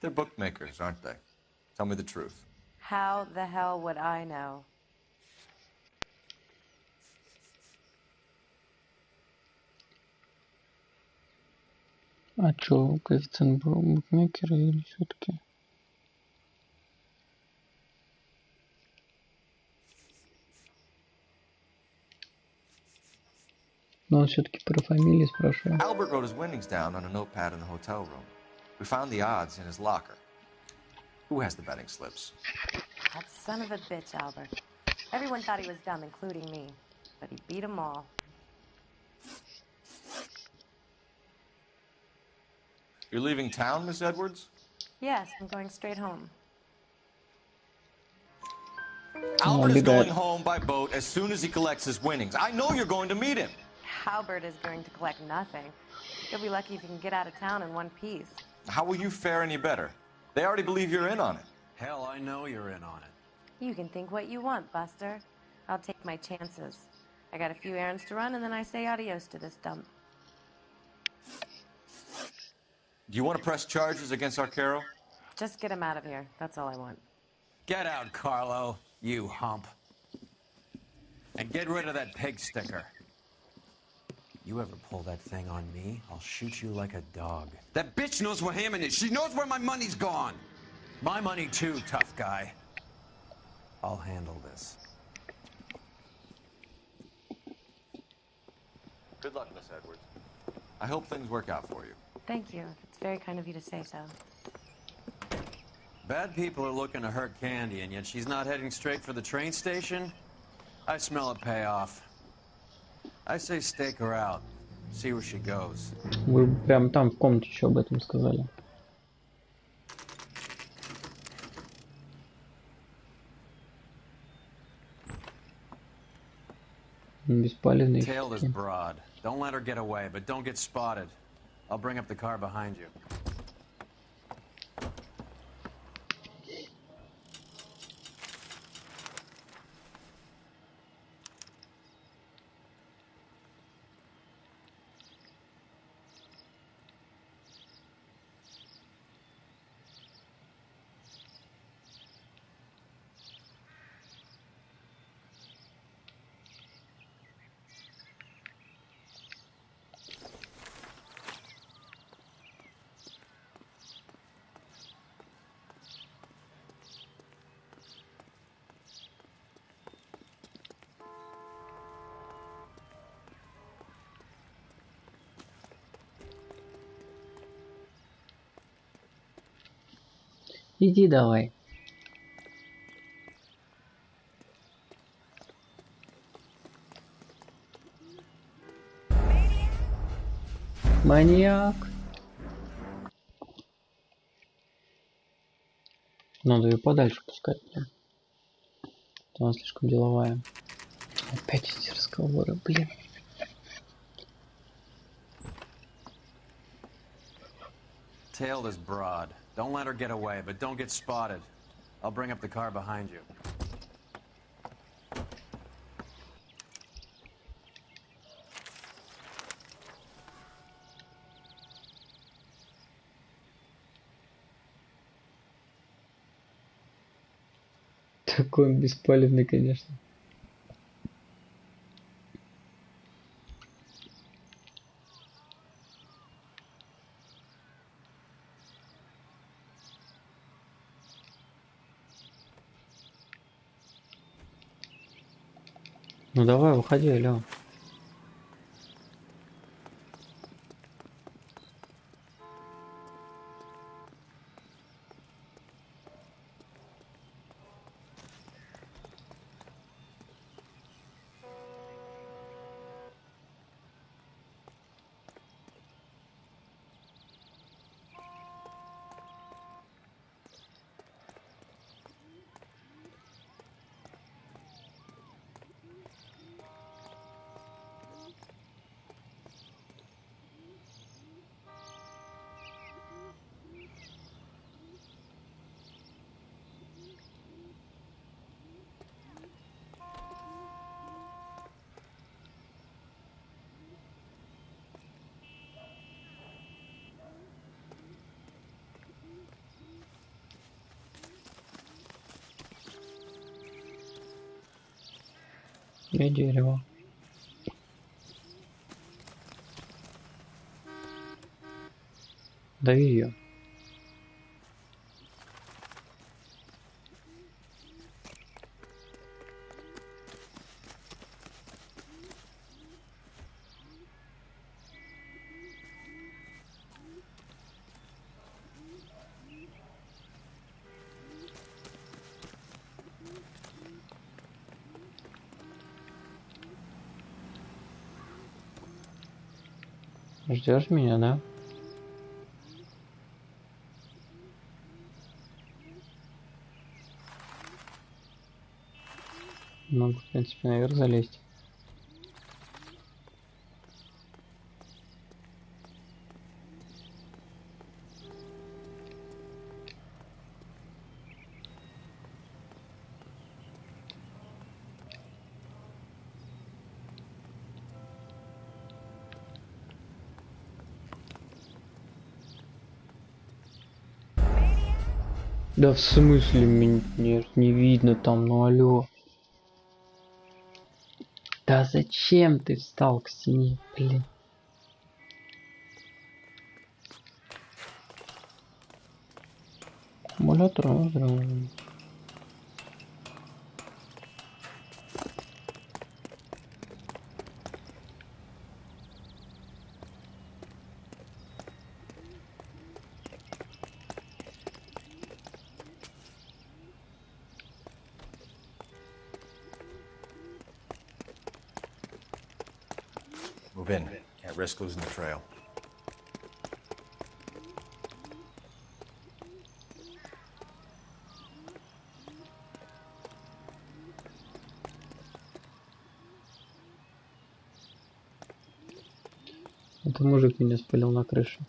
S11: They're bookmakers, aren't they? Tell me the truth.
S10: How the hell would I know?
S2: А чё, коэффициент был букмекера или все-таки? Но он все-таки про фамилии спрашивает.
S11: Albert wrote his winnings down on a notepad in the hotel room. We found the odds in his locker. Who has the betting slips?
S10: That son of a bitch, Albert. Everyone thought he was dumb, including me. But he beat them all.
S11: You're leaving town, Miss Edwards?
S10: Yes, I'm going straight home.
S11: Albert is going home by boat as soon as he collects his winnings. I know you're going to meet him.
S10: Albert is going to collect nothing. He'll be lucky if he can get out of town in one piece.
S11: How will you fare any better? They already believe you're in on it.
S1: Hell, I know you're in on it.
S10: You can think what you want, Buster. I'll take my chances. I got a few errands to run, and then I say adios to this dump.
S11: Do you want to press charges against Arcaro?
S10: Just get him out of here. That's all I want.
S1: Get out, Carlo, you hump. And get rid of that pig sticker. You ever pull that thing on me, I'll shoot you like a dog.
S22: That bitch knows where Hammond is. She knows where my money's gone.
S1: My money too, tough guy. I'll handle this.
S11: Good luck, Miss Edwards. I hope things work out for you.
S10: Thank you. It's very kind of you to say so.
S1: Bad people are looking to hurt Candy, and yet she's not heading straight for the train station? I smell a payoff. I say stake her out. See where she goes.
S2: Вы прям там в комнате еще об этом сказали. Бесполезные
S8: Tail this
S2: щитки.
S8: broad. Don't let her get away, but don't get spotted. I'll bring up the car behind you.
S2: Иди давай. Маньяк. Надо ее подальше пускать. Она слишком деловая. Опять эти разговоры, блин.
S8: Tail this broad. Don't let her get away, but don't get spotted. I'll bring up the car behind you.
S2: Такой он бесполезный, конечно. Ну давай, выходи, алло. Я дерево. Дави ее. Ждешь меня, да? Могу, в принципе, наверх залезть. Да в смысле, меня не видно там, ну алло. Да зачем ты встал к стене, блин? Аккумулятор разрываем.
S11: Move in. Can't risk losing the trail.
S2: Это мужик меня спалил на крыше.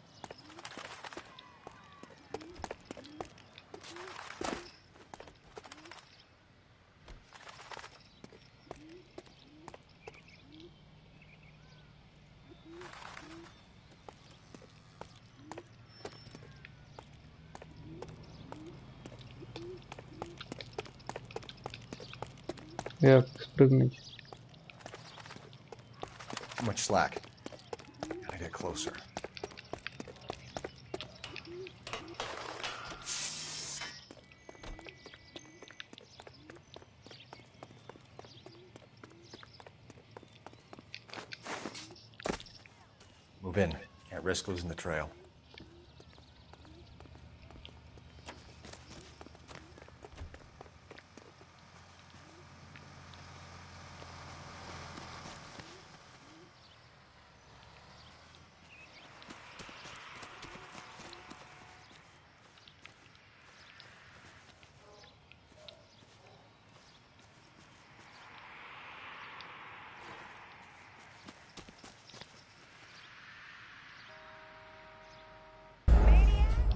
S2: Как спрыгнуть?
S11: Too much slack. Gotta get closer. Move in. Can't risk losing the trail.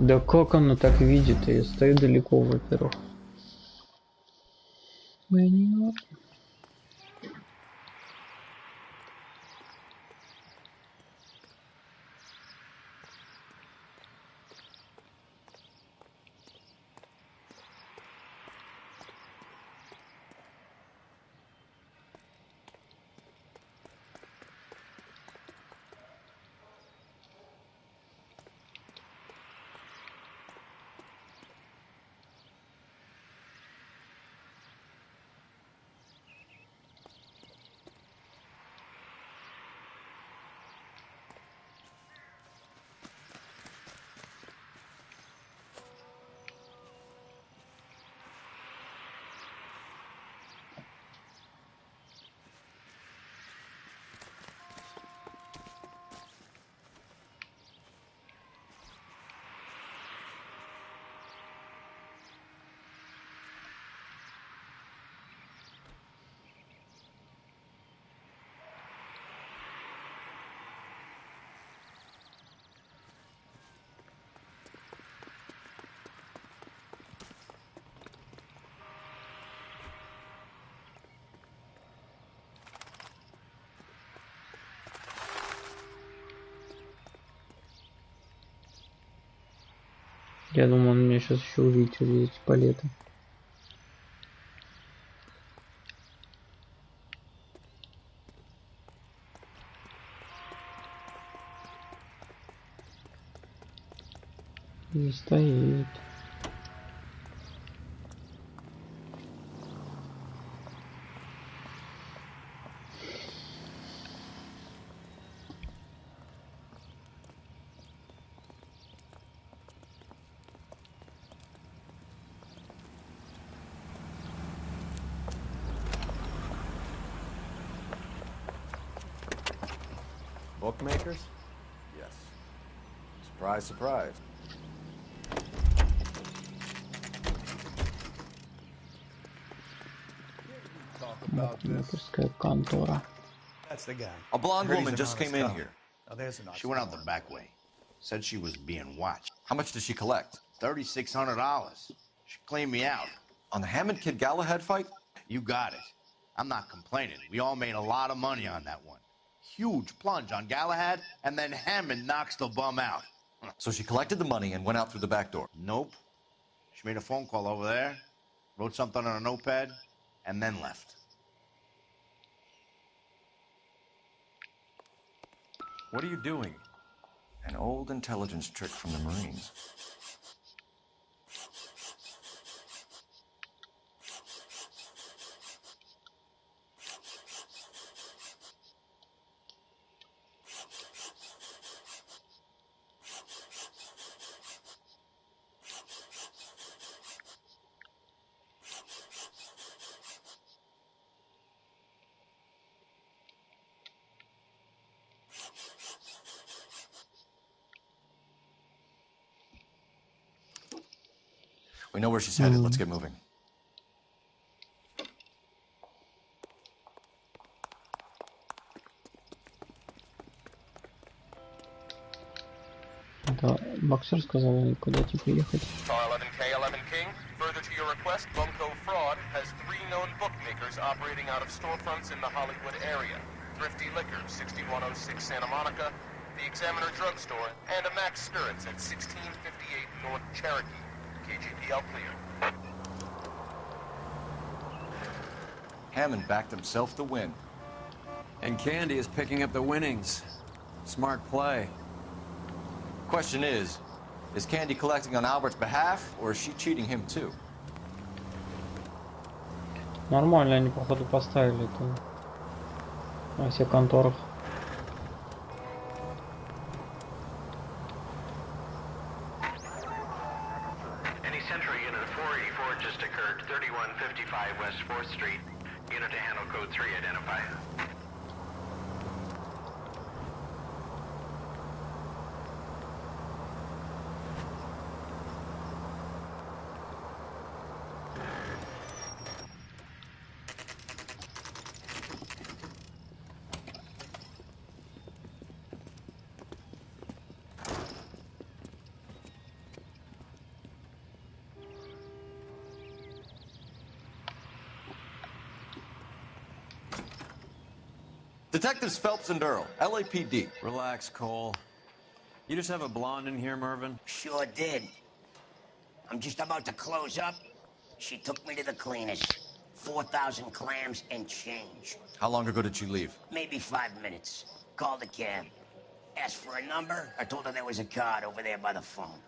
S2: Да как оно так видит? Я стою далеко, во-первых. Меня. Я думал, он меня сейчас еще увидит через эти палеты. Не стоит.
S8: Bookmakers? Yes. Surprise, surprise.
S2: Букмекерская контора.
S23: That's the guy.
S8: A blonde
S23: Heard he's
S8: woman
S23: an
S8: just
S23: honest
S8: came in
S23: fellow.
S8: here.
S23: Oh, there's an honest
S3: She went out
S23: fellow.
S3: the back way. Said she was being watched.
S8: How much did she collect?
S3: $3,600. She cleaned me out.
S8: On the Hammond Kid Galahad fight?
S3: You got it. I'm not complaining. We all made a lot of money on that one. Huge plunge on Galahad, and then Hammond knocks the bum out.
S8: So she collected the money and went out through the back door?
S3: Nope. She made a phone call over there, wrote something on a notepad, and then left.
S8: What are you doing? An old intelligence trick from the Marines. We know where she's headed. Let's get moving.
S2: Это боксер сказал, или куда типа ехать?
S5: R11K11 King, further to your request, Bunko Fraud has 3 known bookmakers operating out of storefronts in the Hollywood area. Thrifty Liquor, 6106 Santa Monica, the Examiner Drugstore, and a Max Spirits at 1658 North Cherokee. KGPL clear.
S11: Hammond backed himself to win.
S1: And Candy is picking up the winnings. Smart play.
S11: Question is Candy collecting on Albert's behalf, or is she cheating him too?
S2: Нормально, они походу поставили это во всех конторах.
S9: Any Central Unit 484 just occurred, 3155 West 4th Street. Unit to handle code 3 identify.
S11: Detectives Phelps and Earl, LAPD.
S1: Relax, Cole. You just have a blonde in here, Mervyn?
S14: Sure did. I'm just about to close up. She took me to the cleaners. 4,000 clams and change.
S11: How long ago did she leave?
S14: Maybe 5 minutes. Called a cab. Asked for a number. I told her there was a card over there by the phone.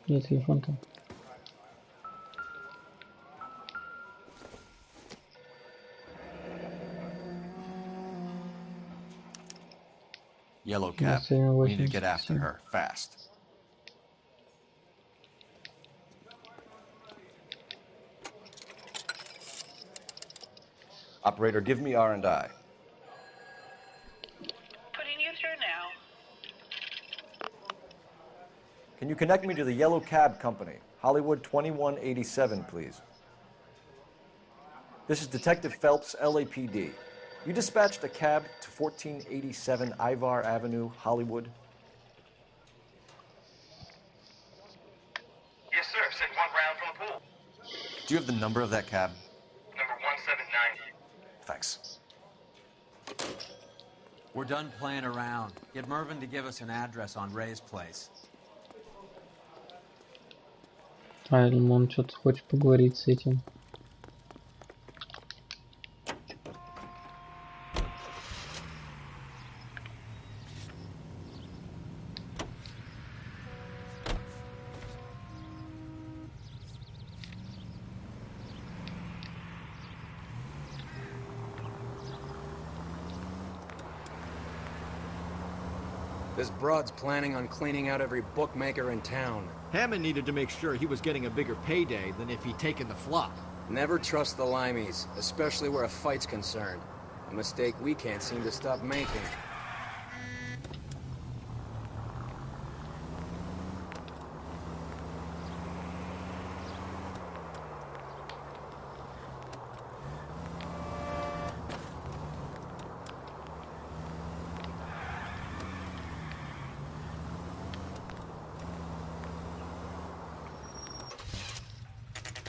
S2: Где телефон-то?
S11: Yellow cab. We need to get after her, fast. Operator, give me R&I.
S4: Putting you through now.
S7: Can you connect me to the Yellow Cab Company, Hollywood 2187, please? This is Detective Phelps, LAPD. You dispatched a cab to 1487 Ivar Avenue, Hollywood?
S9: Yes, sir. Sent one round from the pool.
S11: Do you have the number of that cab?
S9: Number 179.
S11: Thanks.
S1: We're done playing around. Get Mervyn to give us an address on Ray's place.
S2: А, я думаю, он что-то хочет поговорить с этим.
S24: This broad's planning on cleaning out every bookmaker in town.
S12: Hammond needed to make sure he was getting a bigger payday than if he'd taken the flop.
S24: Never trust the limeys, especially where a fight's concerned. A mistake we can't seem to stop making.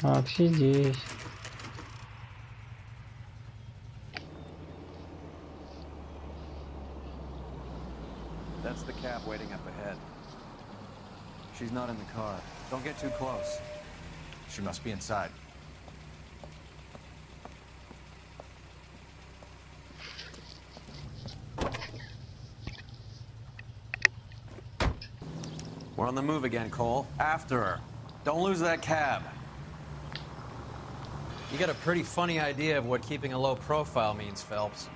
S2: Так, все здесь.
S1: That's the cab waiting up ahead. She's not in the car. Don't get too close.
S11: She must be inside.
S1: We're on the move again, Cole. After her. Don't lose that cab. You got a pretty funny idea of what keeping a low profile means, Phelps.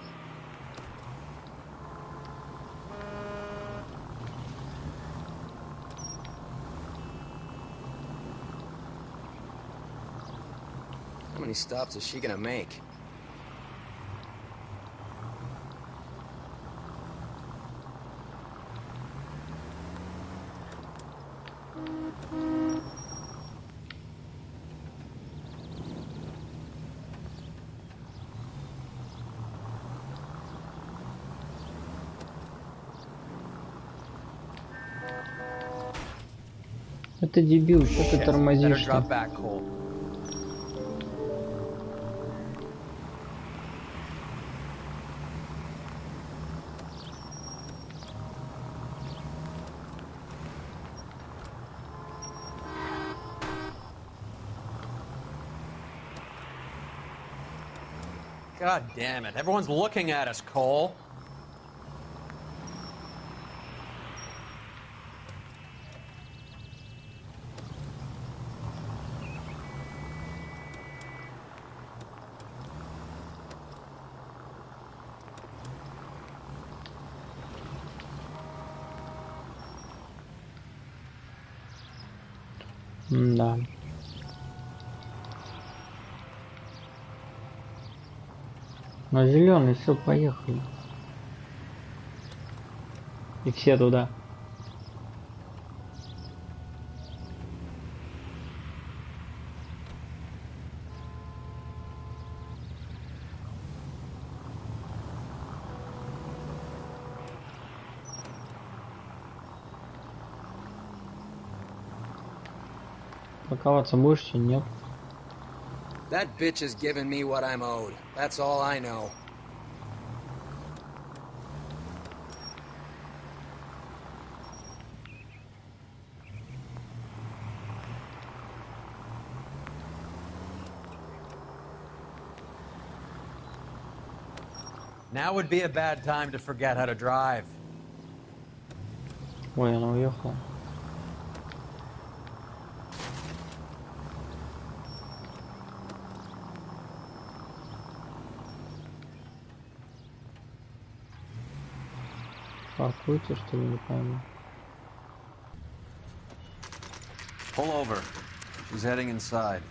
S24: How many stops is she gonna make?
S2: Это дебил, что ты тормозишь?
S1: God damn it. Everyone's looking at us, Cole.
S2: Да. На зеленый, все, поехали. И все туда. Парковаться будешь или нет?
S24: That bitch has given me what I'm owed. That's all I know.
S1: Now would be a bad time to forget how to drive.
S2: Ой, она уехала. Паркуйте, что ли, не пойму.
S8: Pull over. She's heading inside.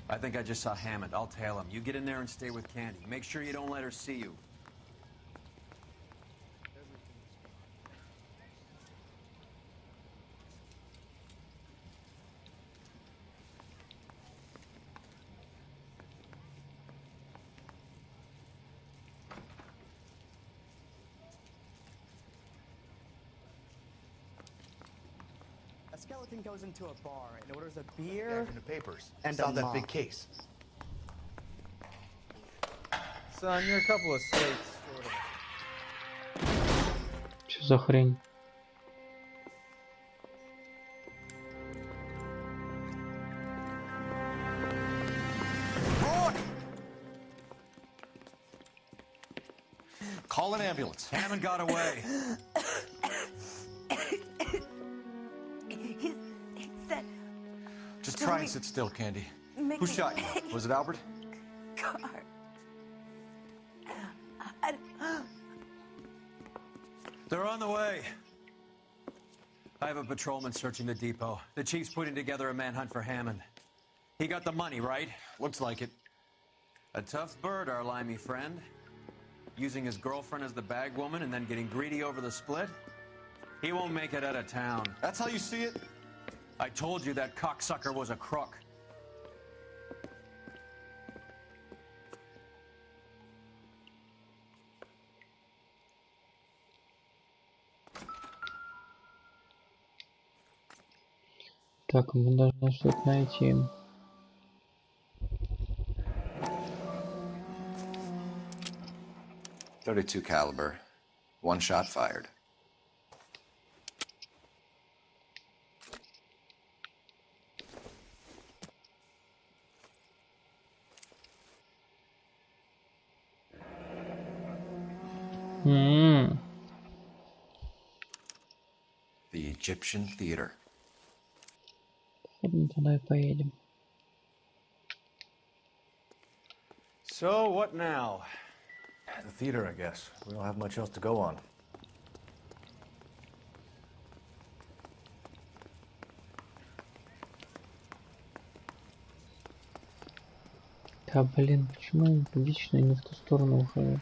S1: I think I just saw Hammond. I'll tail him. You get in there and stay with Candy. Make sure you don't let her see you.
S26: A skeleton goes into a bar and orders a beer
S23: in the papers.
S26: and
S23: Saw
S26: a
S23: that
S26: mop.
S23: big case.
S8: Son, you're a couple of states short of...
S2: Что за хрень?
S8: Call an ambulance.
S1: Hammond got away.
S10: He said...
S8: Just try and sit still, Candy. Who shot you? Was it Albert?
S10: Car.
S1: They're on the way. I have a patrolman searching the depot. The chief's putting together a manhunt for Hammond. He got the money, right?
S8: Looks like it.
S1: A tough bird, our limey friend. Using his girlfriend as the bag woman and then getting greedy over the split. He won't make it out of town.
S8: That's how you see it?
S1: I told you that cocksucker was a crook.
S2: Так, мы должны что-то найти.
S11: .32 caliber. One shot fired. The Egyptian Theater.
S2: Туда и поедем.
S1: So, what now?
S23: The theater, I guess. We don't have much else to go on.
S2: Да, блин, почему я вечно не в ту сторону ухожу?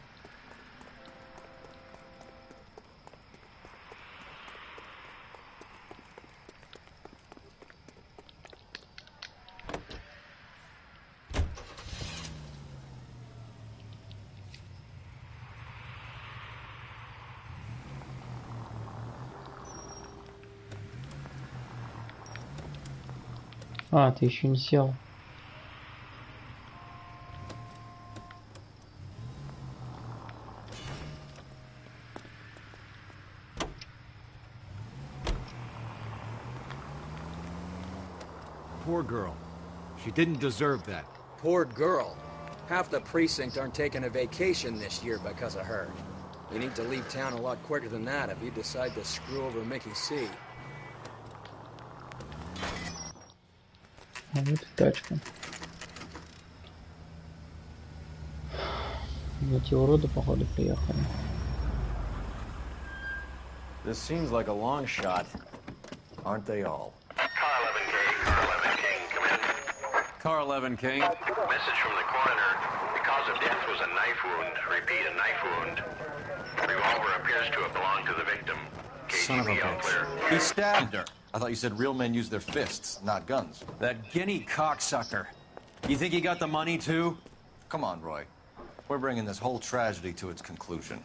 S2: А, ты еще не сел.
S12: Poor girl. She didn't deserve that.
S24: Poor girl. Half the precinct aren't taking a vacation this year because of her. You need to leave town a lot quicker than that if you decide to screw over Mickey C.
S2: А вот и тачка. Эти уроды, походу, приехали.
S1: This seems like a long shot. Aren't they all?
S9: Car 11 King. Message from the coroner. The cause of death was a knife wound. Repeat, a knife wound. Revolver appears to have belonged to the victim.
S8: Son of a bitch. He stabbed her. I thought you said real men use their fists, not guns.
S6: That guinea cocksucker. You think he got the money, too?
S8: Come on, Roy. We're bringing this whole tragedy to its conclusion.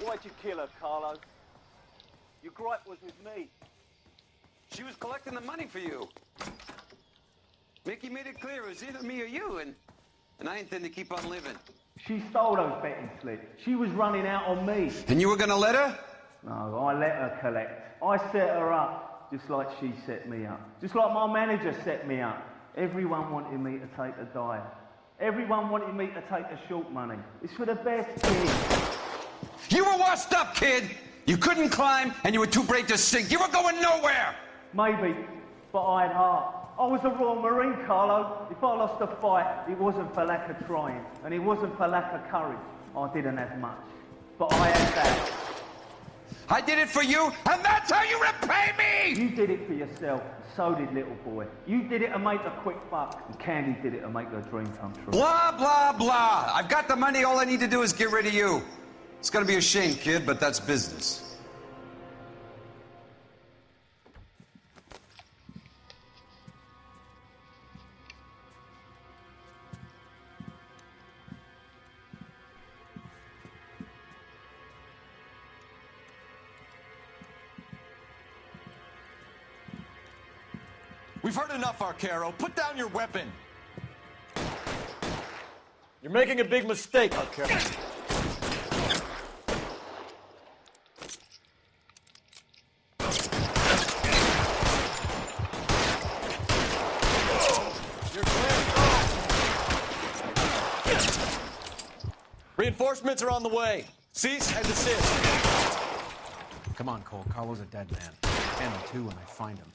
S13: Why'd you kill her, Carlo? Your gripe was with me.
S22: She was collecting the money for you. Mickey made it clear it was either me or you, and I intend to keep on living.
S13: She stole those betting slips. She was running out on me.
S22: And you were gonna let her?
S13: No, I let her collect. I set her up, just like she set me up. Just like my manager set me up. Everyone wanted me to take a dive. Everyone wanted me to take the short money. It's for the best, kid.
S22: You were washed up, kid! You couldn't climb, and you were too brave to sink. You were going nowhere!
S13: Maybe, but I had heart. I was a Royal Marine, Carlo. If I lost a fight, it wasn't for lack of trying, and it wasn't for lack of courage. I didn't have much, but I had that.
S22: I did it for you, and that's how you repay me!
S13: You did it for yourself, so did little boy. You did it to make a quick buck, and Candy did it to make her dream come true.
S22: Blah, blah, blah. I've got the money. All I need to do is get rid of you. It's gonna be a shame, kid, but that's business.
S8: We've heard enough, Arcaro. Put down your weapon.
S12: You're making a big mistake, Arcaro. Reinforcements are on the way. Cease and desist.
S6: Come on, Cole. Carlo's a dead man. And him too when I find him.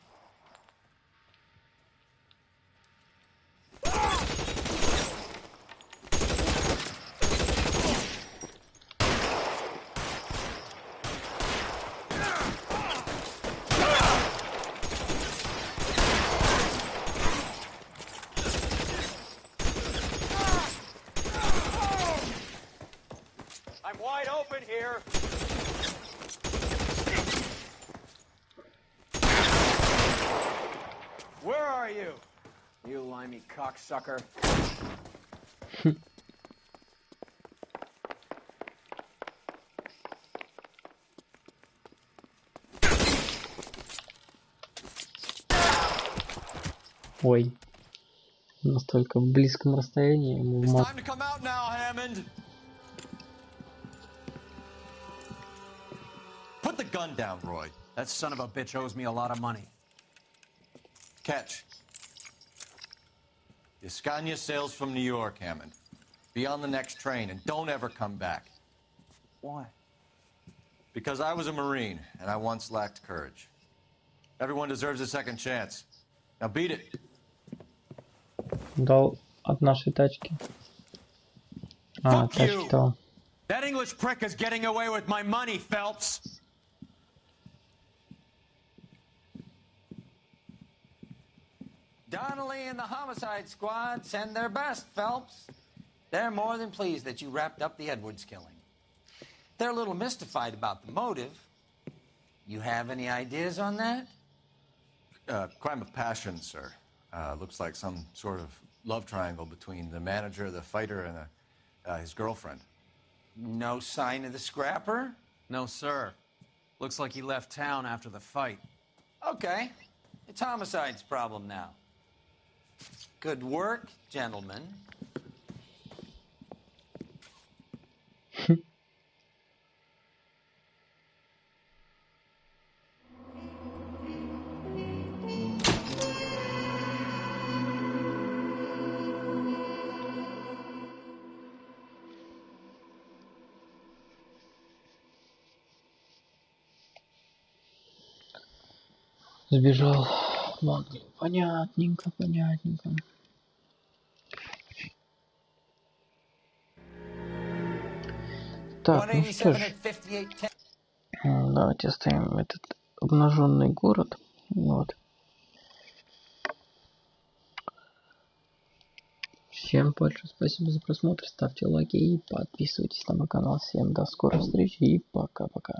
S12: I'm wide open here. Where are you?
S6: You limey cocksucker.
S2: Ой. Настолько в близком расстоянии ему
S8: It's
S2: мог.
S8: time to come out now, Hammond. Put the gun down, Roy.
S6: That son of a bitch owes me a lot of money.
S8: Catch. Escania sails from New York, Hammond. Be on the next train and don't ever come back.
S13: Why?
S8: Because I was a Marine and I once lacked courage. Everyone deserves a second chance. Now beat it.
S2: Дал от нашей тачки. А,
S6: Fuck
S2: тачки
S6: you.
S2: то.
S6: That English prick is getting away with my money, Phelps.
S17: Donnelly and the homicide squad send their best, Phelps. They're more than pleased that you wrapped up the Edwards killing. They're a little mystified about the motive. You have any ideas on that?
S8: Crime of passion, sir. Looks like some sort of love triangle between the manager, the fighter, and
S3: his girlfriend.
S22: No sign of the scrapper?
S1: No, sir. Looks like he left town after the fight.
S22: Okay. It's homicide's problem now. Good work, gentlemen.
S2: Сбежал Магли. Понятненько, понятненько. Так, ну что ж. Давайте оставим этот обнаженный город. Вот. Всем большое спасибо за просмотр. Ставьте лайки и подписывайтесь на мой канал. Всем до скорой встречи и пока-пока.